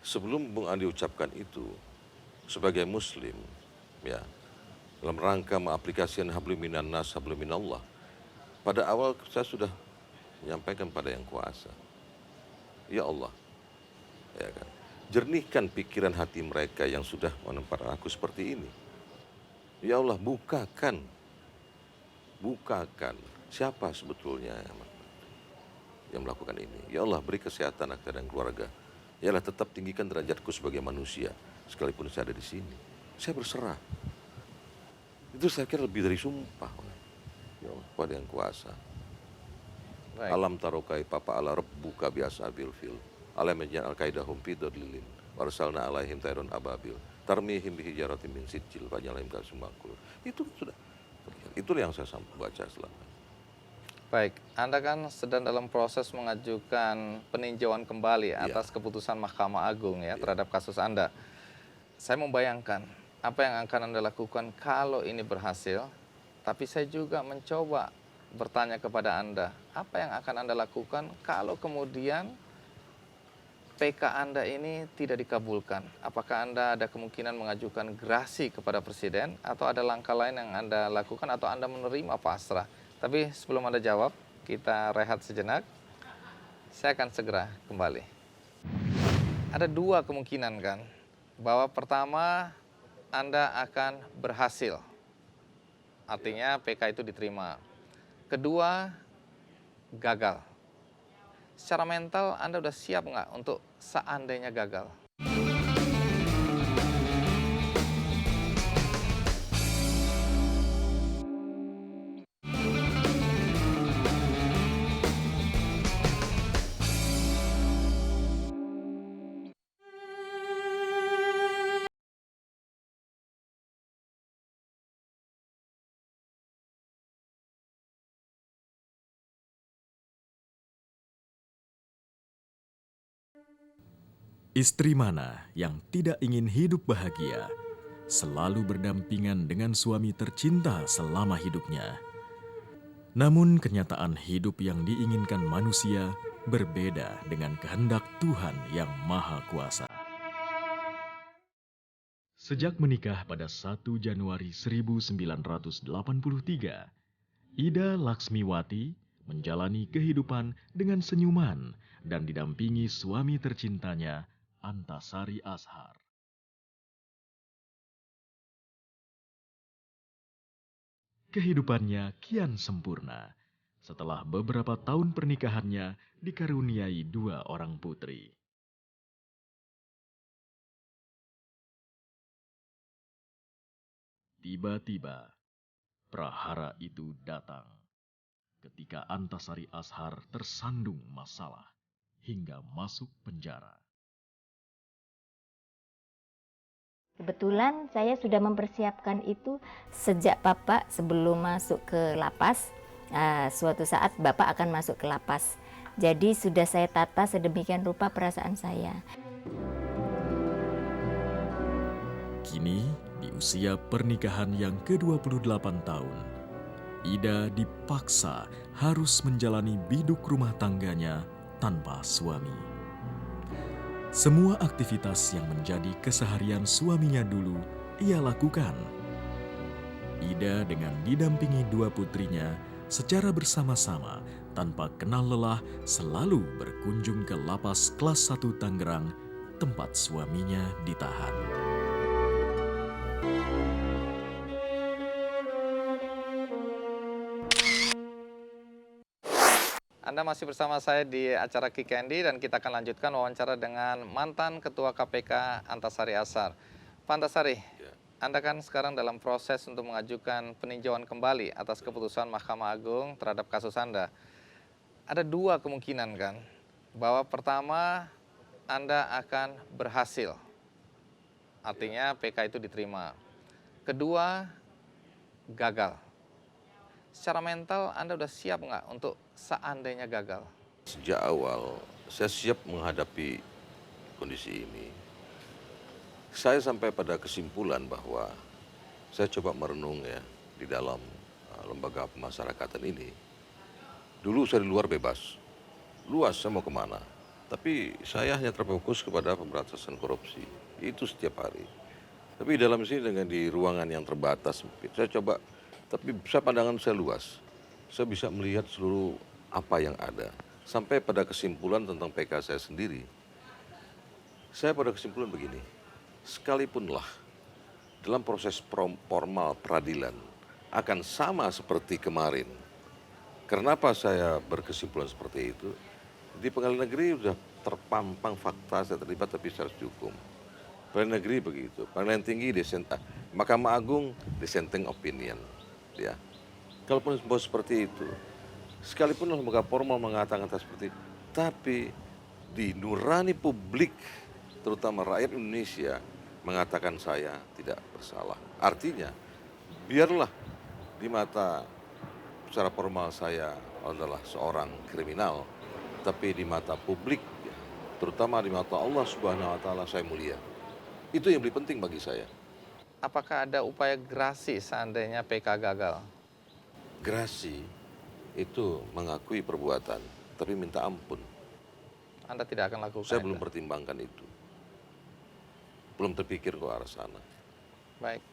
sebelum Bung Andi ucapkan itu, sebagai Muslim, ya, dalam rangka mengaplikasikan hablum minan nas, hablum minallah, pada awal saya sudah menyampaikan pada yang kuasa, ya Allah, ya kan, jernihkan pikiran hati mereka yang sudah menempatkan aku seperti ini. Ya Allah, bukakan siapa sebetulnya yang melakukan ini. Ya Allah, beri kesehatan anak dan keluarga. Ya Allah, tetap tinggikan derajatku sebagai manusia, sekalipun saya ada di sini. Saya berserah. Itu saya kira lebih dari sumpah. Ya Allah, pada yang kuasa. Baik. Alam tarokai papa ala rabbuka biasa bil fil. Alam menjan al-qaidahum fidod lilin. Warsalna alaihim tairun ababil. Tarmihim bihijaratim min sijil. Fanyalaim kasumakul. Itu sudah. Itulah yang saya baca selama ini. Baik, Anda kan sedang dalam proses mengajukan peninjauan kembali atas keputusan Mahkamah Agung ya terhadap kasus Anda. Saya membayangkan apa yang akan Anda lakukan kalau ini berhasil, tapi saya juga mencoba bertanya kepada Anda, apa yang akan Anda lakukan kalau kemudian PK Anda ini tidak dikabulkan? Apakah Anda ada kemungkinan mengajukan gerasi kepada Presiden atau ada langkah lain yang Anda lakukan atau Anda menerima pasrah? Tapi sebelum Anda jawab, kita rehat sejenak. Saya akan segera kembali. Ada dua kemungkinan kan, bahwa pertama Anda akan berhasil. Artinya PK itu diterima. Kedua, gagal. Secara mental Anda udah siap nggak untuk seandainya gagal? Istri mana yang tidak ingin hidup bahagia, selalu berdampingan dengan suami tercinta selama hidupnya? Namun kenyataan hidup yang diinginkan manusia berbeda dengan kehendak Tuhan yang Maha Kuasa. Sejak menikah pada 1 Januari 1983, Ida Laksmiwati menjalani kehidupan dengan senyuman dan didampingi suami tercintanya, Antasari Ashar. Kehidupannya kian sempurna setelah beberapa tahun pernikahannya dikaruniai 2 orang putri. Tiba-tiba, prahara itu datang ketika Antasari Ashar tersandung masalah hingga masuk penjara. Kebetulan saya sudah mempersiapkan itu sejak Bapak sebelum masuk ke lapas. Suatu saat Bapak akan masuk ke lapas. Jadi sudah saya tata sedemikian rupa perasaan saya. Kini, di usia pernikahan yang ke-28 tahun, Ida dipaksa harus menjalani biduk rumah tangganya tanpa suami. Semua aktivitas yang menjadi keseharian suaminya dulu ia lakukan. Ida dengan didampingi 2 putrinya secara bersama-sama tanpa kenal lelah selalu berkunjung ke lapas kelas 1 Tangerang tempat suaminya ditahan. Anda masih bersama saya di acara Ki Candy dan kita akan lanjutkan wawancara dengan mantan Ketua KPK Antasari Ashar. Pak Antasari, Ya. Anda kan sekarang dalam proses untuk mengajukan peninjauan kembali atas keputusan Mahkamah Agung terhadap kasus Anda. Ada 2 kemungkinan kan, bahwa pertama Anda akan berhasil, artinya PK itu diterima. Kedua, gagal. Secara mental Anda udah siap nggak untuk seandainya gagal? Sejak awal saya siap menghadapi kondisi ini. Saya sampai pada kesimpulan bahwa saya coba merenung ya di dalam lembaga pemasyarakatan ini. Dulu saya di luar bebas, luas saya mau kemana. Tapi saya hanya terfokus kepada pemberantasan korupsi, itu setiap hari. Tapi dalam sini dengan di ruangan yang terbatas sempit, saya coba, tapi pandangan saya luas. Saya bisa melihat seluruh apa yang ada. Sampai pada kesimpulan tentang PK saya sendiri. Saya pada kesimpulan begini, sekalipunlah dalam proses formal peradilan akan sama seperti kemarin. Kenapa saya berkesimpulan seperti itu? Di pengadilan negeri sudah terpampang fakta saya terlibat tapi saya harus dihukum. Pengadilan negeri begitu, pengadilan tinggi Mahkamah Agung dissenting opinion. Ya, kalaupun seperti itu, sekalipun lembaga formal mengatakan seperti itu, tapi di nurani publik, terutama rakyat Indonesia, mengatakan saya tidak bersalah. Artinya, biarlah di mata secara formal saya adalah seorang kriminal, tapi di mata publik, terutama di mata Allah Subhanahu Wa Taala, saya mulia. Itu yang lebih penting bagi saya. Apakah ada upaya gerasi seandainya PK gagal? Gerasi itu mengakui perbuatan, tapi minta ampun. Anda tidak akan lakukan Saya itu? belum pertimbangkan itu. Belum terpikir ke arah sana. Baik.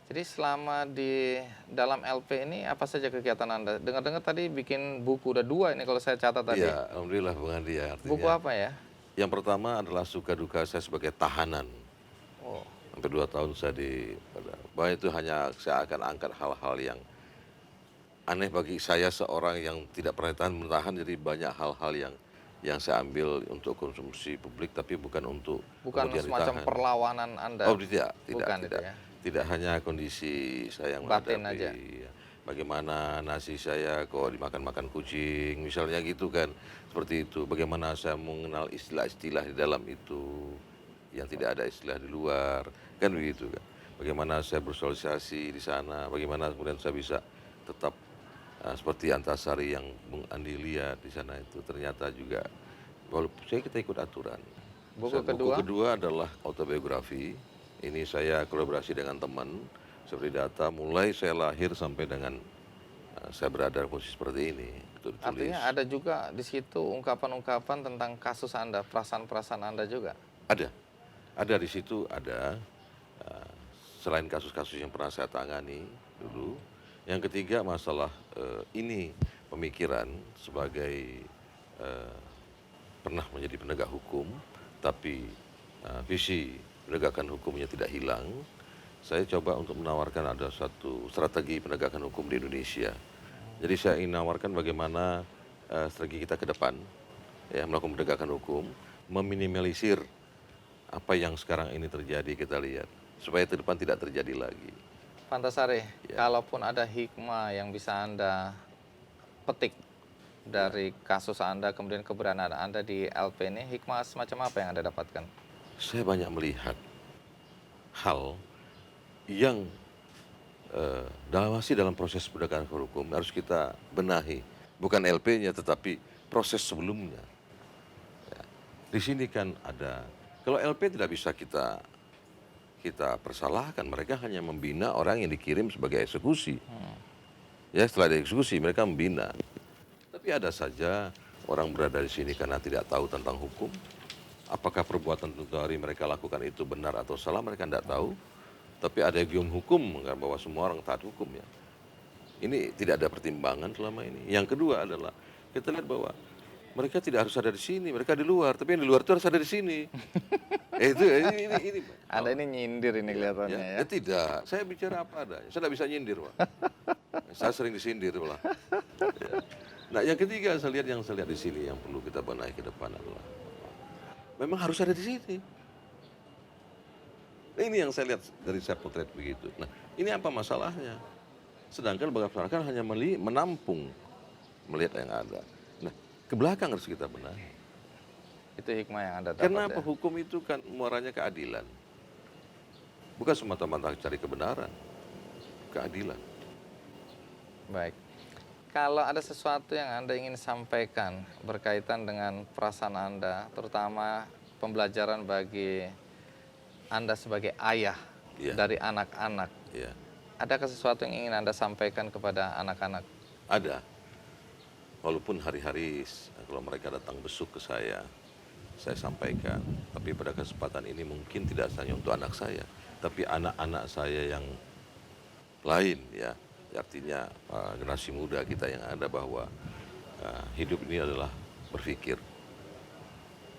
Jadi selama di dalam LP ini apa saja kegiatan Anda? Dengar-dengar tadi bikin buku, udah 2 ini kalau saya catat tadi. Iya, alhamdulillah Bung Andi ya. Artinya, Buku apa ya? yang pertama adalah suka duka saya sebagai tahanan. Oh, Hampir 2 tahun saya bahwa itu hanya saya akan angkat hal-hal yang aneh bagi saya, seorang yang tidak pernah menahan, jadi banyak hal-hal yang saya ambil untuk konsumsi publik tapi bukan untuk bukan kemudian semacam ditahan. perlawanan Anda? Oh tidak, Bukan itu tidak. ya? Tidak hanya kondisi saya yang Batin menghadapi, aja. bagaimana nasi saya kok dimakan-makan kucing, misalnya gitu kan, seperti itu. Bagaimana saya mengenal istilah-istilah di dalam itu, yang tidak ada istilah di luar, kan begitu kan. Bagaimana saya bersosialisasi di sana, bagaimana kemudian saya bisa tetap seperti Antasari yang Bung Andi lihat di sana itu, ternyata juga walaupun kita ikut aturan. Buku Buku kedua, kedua adalah autobiografi. Ini saya kolaborasi dengan teman seperti data mulai saya lahir sampai dengan saya berada di posisi seperti ini. Itu ditulis. artinya ada juga di situ ungkapan-ungkapan tentang kasus Anda, perasaan-perasaan Anda juga. Ada di situ ada selain kasus-kasus yang pernah saya tangani dulu. Yang ketiga masalah ini pemikiran sebagai pernah menjadi penegak hukum, tapi visi penegakan hukumnya tidak hilang. Saya coba untuk menawarkan ada satu strategi penegakan hukum di Indonesia. Jadi saya ingin menawarkan bagaimana strategi kita ke depan, ya, melakukan penegakan hukum, meminimalisir apa yang sekarang ini terjadi kita lihat, supaya ke depan tidak terjadi lagi. Pak Antasari, Ya. kalaupun ada hikmah yang bisa Anda petik dari kasus Anda, kemudian keberadaan Anda di LP ini, hikmah semacam apa yang Anda dapatkan? Saya banyak melihat hal yang masih dalam proses penegakan hukum harus kita benahi, bukan LP-nya tetapi proses sebelumnya. Ya. Di sini kan ada, kalau LP tidak bisa kita persalahkan, mereka hanya membina orang yang dikirim sebagai eksekusi. Ya, setelah dieksekusi mereka membina. Tapi ada saja orang berada di sini karena tidak tahu tentang hukum. Apakah perbuatan tertentu hari mereka lakukan itu benar atau salah, mereka tidak tahu. Tapi ada gium hukum bahwa semua orang taat hukum, ya. Ini tidak ada pertimbangan selama ini. Yang kedua adalah kita lihat bahwa mereka tidak harus ada di sini, mereka di luar. Tapi yang di luar itu harus ada di sini. Ini Anda ini nyindir ini kelihatannya ya. Ya tidak, saya bicara apa adanya. Saya tidak bisa nyindir, Pak. Saya sering disindir malah. Ya. Nah, yang ketiga saya lihat di sini yang perlu kita benahi ke depan adalah memang harus ada di sini. Ini yang saya lihat dari saya potret begitu. Nah, ini apa masalahnya? Sedangkan masyarakat hanya menampung melihat yang ada. Nah, ke belakang harus kita benahi. Itu hikmah yang Anda dapat. Kenapa ya? hukum itu kan muaranya keadilan? Bukan semata-mata cari kebenaran, keadilan. Baik. Kalau ada sesuatu yang Anda ingin sampaikan berkaitan dengan perasaan Anda, terutama pembelajaran bagi Anda sebagai ayah Iya. dari anak-anak, Ya, adakah sesuatu yang ingin Anda sampaikan kepada anak-anak? ada. Walaupun hari-hari kalau mereka datang besuk ke saya sampaikan. Tapi pada kesempatan ini mungkin tidak hanya untuk anak saya, tapi anak-anak saya yang lain, ya. Artinya generasi muda kita yang ada, bahwa hidup ini adalah berpikir.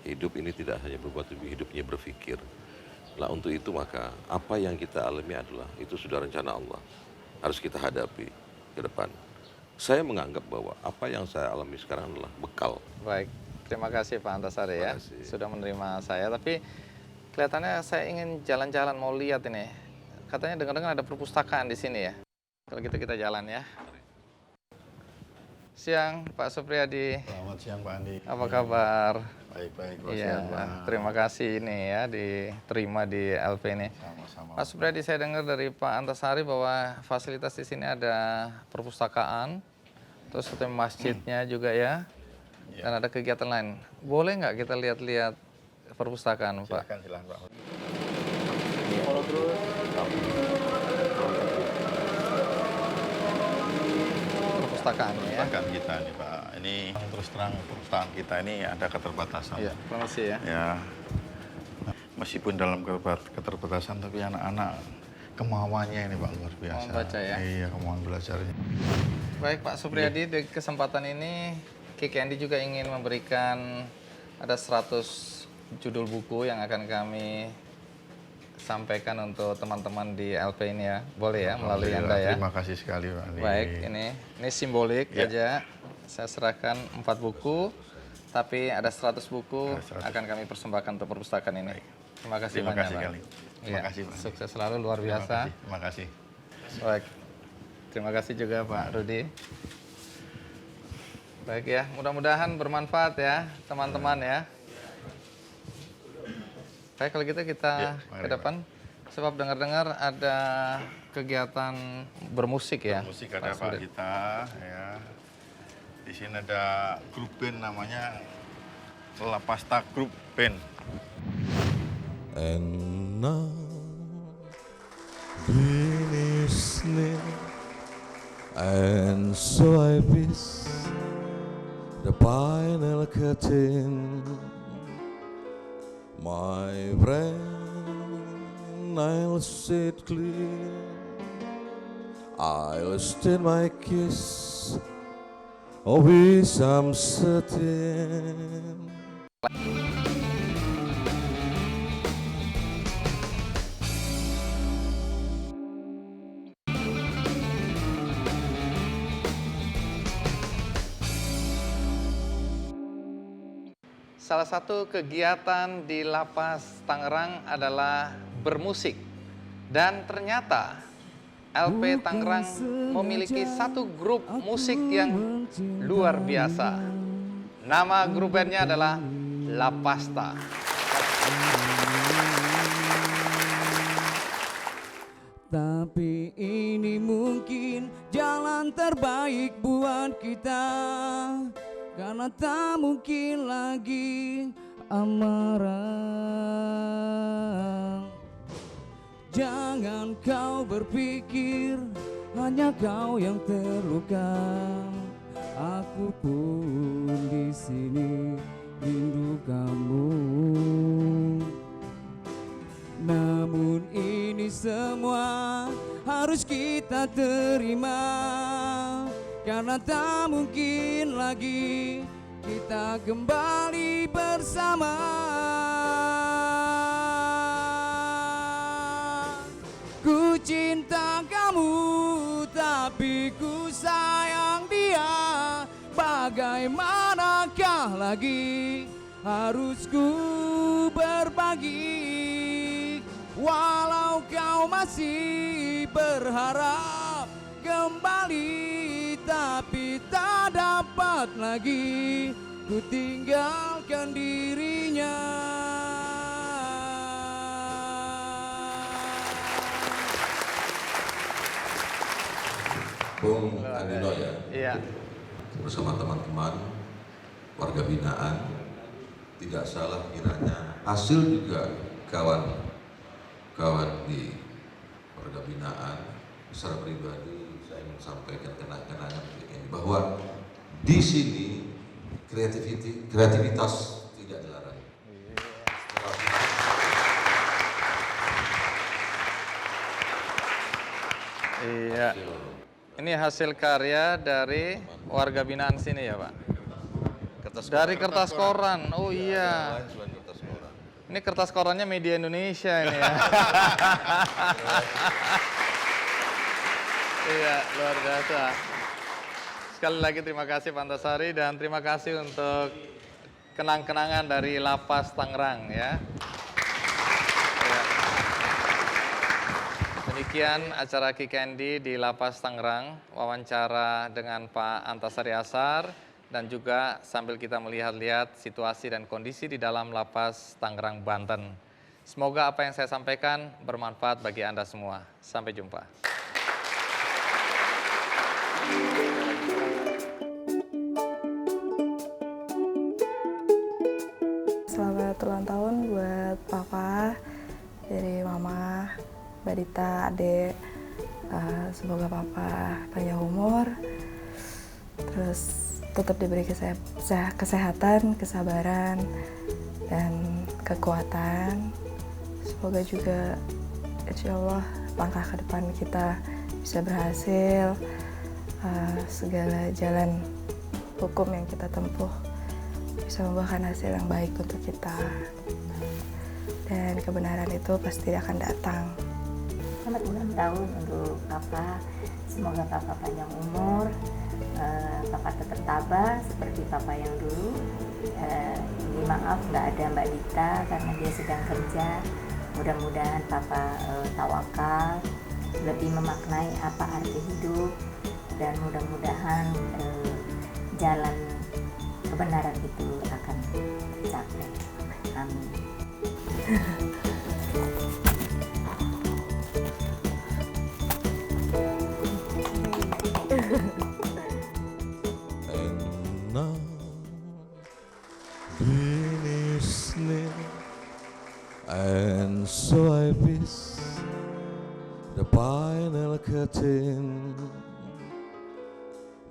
Hidup ini tidak hanya berbuat, tapi hidupnya berpikir. Nah, untuk itu maka apa yang kita alami adalah itu sudah rencana Allah. Harus kita hadapi ke depan. Saya menganggap bahwa apa yang saya alami sekarang adalah bekal. Baik, terima kasih Pak Antasari ya, Terima kasih. sudah menerima saya. Tapi kelihatannya saya ingin jalan-jalan, mau lihat ini. Katanya dengar-dengar ada perpustakaan di sini ya. Kalau gitu kita jalan ya. Siang Pak Supriyadi, Selamat siang Pak Andi. apa kabar? Baik-baik, Iya, sehat, Pak. terima kasih ini ya diterima di LP ini. Sama-sama. Pak Supriyadi, saya dengar dari Pak Antasari bahwa fasilitas di sini ada perpustakaan, terus ketemu masjidnya juga ya, Iya. dan ada kegiatan lain. Boleh nggak kita lihat-lihat perpustakaan, Pak? Silakan Pak. Perpustakaannya ya. Perpustakaan kita nih Pak. Ini terus terang perpustakaan kita ini ada keterbatasan. Iya, permisi ya. Ya. Meskipun dalam keterbatasan, tapi anak-anak kemauannya ini Pak luar biasa. Kemauan baca ya? Iya, kemauan belajarnya. Baik Pak Supriyadi, di kesempatan ini Kiki Andi juga ingin memberikan ada 100 judul buku yang akan kami sampaikan untuk teman-teman di LP ini ya. Boleh ya, melalui Anda ya. Terima kasih sekali Pak Andi. Baik, ini simbolik Ya. aja. Saya serahkan 4 buku, tapi ada 100 buku Ada 100. akan kami persembahkan untuk perpustakaan ini. Terima kasih Terima banyak, kasih Pak. kali. Terima Iya, kasih, Pak. sukses selalu, luar biasa. Terima kasih. Baik, terima kasih juga Pak Rudi. Baik ya, mudah-mudahan bermanfaat ya teman-teman ya. Baik, kalau gitu kita Ya, mari, ke depan. Sebab dengar-dengar ada kegiatan bermusik ya. Musik ada Pak Surid. kita ya. Di sini ada grup band namanya Lapasta Grup Band. And now finish near, and so I miss the final curtain. My friend, I'll say it clear, I'll stand my kiss, of which I'm certain. Salah satu kegiatan di Lapas Tangerang adalah bermusik. Dan ternyata LP Tangerang memiliki satu grup musik yang luar biasa. Nama grup bandnya adalah La Pasta. Tapi ini mungkin jalan terbaik buat kita, karena tak mungkin lagi amarah. Jangan kau berpikir hanya kau yang terluka, aku pun di sini rindu kamu. Namun ini semua harus kita terima, karena tak mungkin lagi kita kembali bersama. Ku cinta kamu, tapi ku sayang dia. Bagaimanakah lagi harus ku berbagi, walau kau masih berharap kembali, tapi tak dapat lagi ku tinggalkan dirinya. Bung Andino ya, Iya. bersama teman-teman warga binaan, tidak salah kiranya hasil juga kawan-kawan di warga binaan. Secara pribadi saya ingin sampaikan kenangan ini, bahwa di sini kreativitas tidak dilarang. Iya. Ini hasil karya dari warga binaan sini ya Pak? Dari kertas koran. Oh iya. Ini kertas korannya media Indonesia ini ya. Iya, luar biasa. Sekali lagi terima kasih Pak Antasari, dan terima kasih untuk kenang-kenangan dari Lapas Tangerang ya. Ya. Demikian acara Kikendi di Lapas Tangerang, wawancara dengan Pak Antasari Ashar, dan juga sambil kita melihat-lihat situasi dan kondisi di dalam Lapas Tangerang, Banten. Semoga apa yang saya sampaikan bermanfaat bagi Anda semua. Sampai jumpa. Selamat ulang tahun buat Papa, dari Mama, Mbak Dita, Adek. Semoga Papa panjang umur, terus tetap diberi kesehatan, kesabaran, dan kekuatan. Semoga juga insya Allah langkah ke depan kita bisa berhasil, segala jalan hukum yang kita tempuh bisa membuahkan hasil yang baik untuk kita, dan kebenaran itu pasti akan datang. Selamat ulang tahun untuk Papa. Semoga Papa panjang umur, Papa tetap tabah seperti Papa yang dulu. Ini maaf nggak ada Mbak Dita karena dia sedang kerja. Mudah-mudahan Papa tawakal, lebih memaknai apa arti hidup, dan mudah-mudahan jalan kebenaran itu akan tercapai. Amin. And now finish near, and And so I piece the final curtain.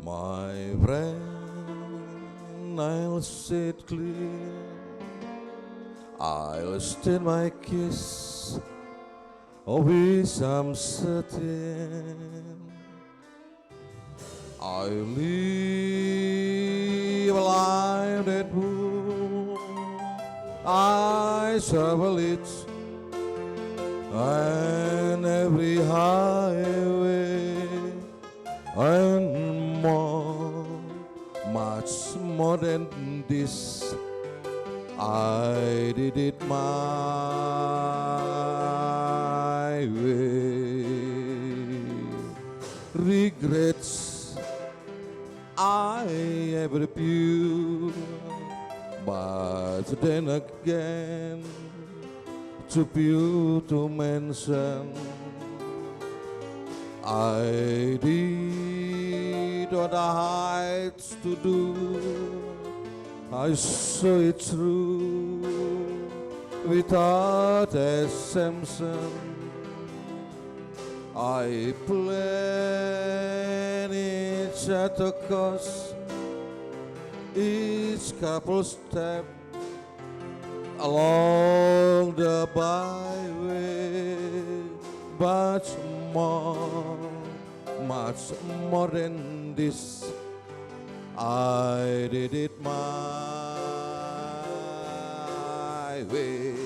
My friend, I'll say it clear, I'll state my case, of which I'm certain. I live a life that would, I travel it, and every highway, and more, much more than this, I did it my way. Regrets I have a few, but then again, too few to mention. I did what I had to do, I saw it through without exemption. I plan each at a cost, each couple step along the byway, but much more than this, I did it my way.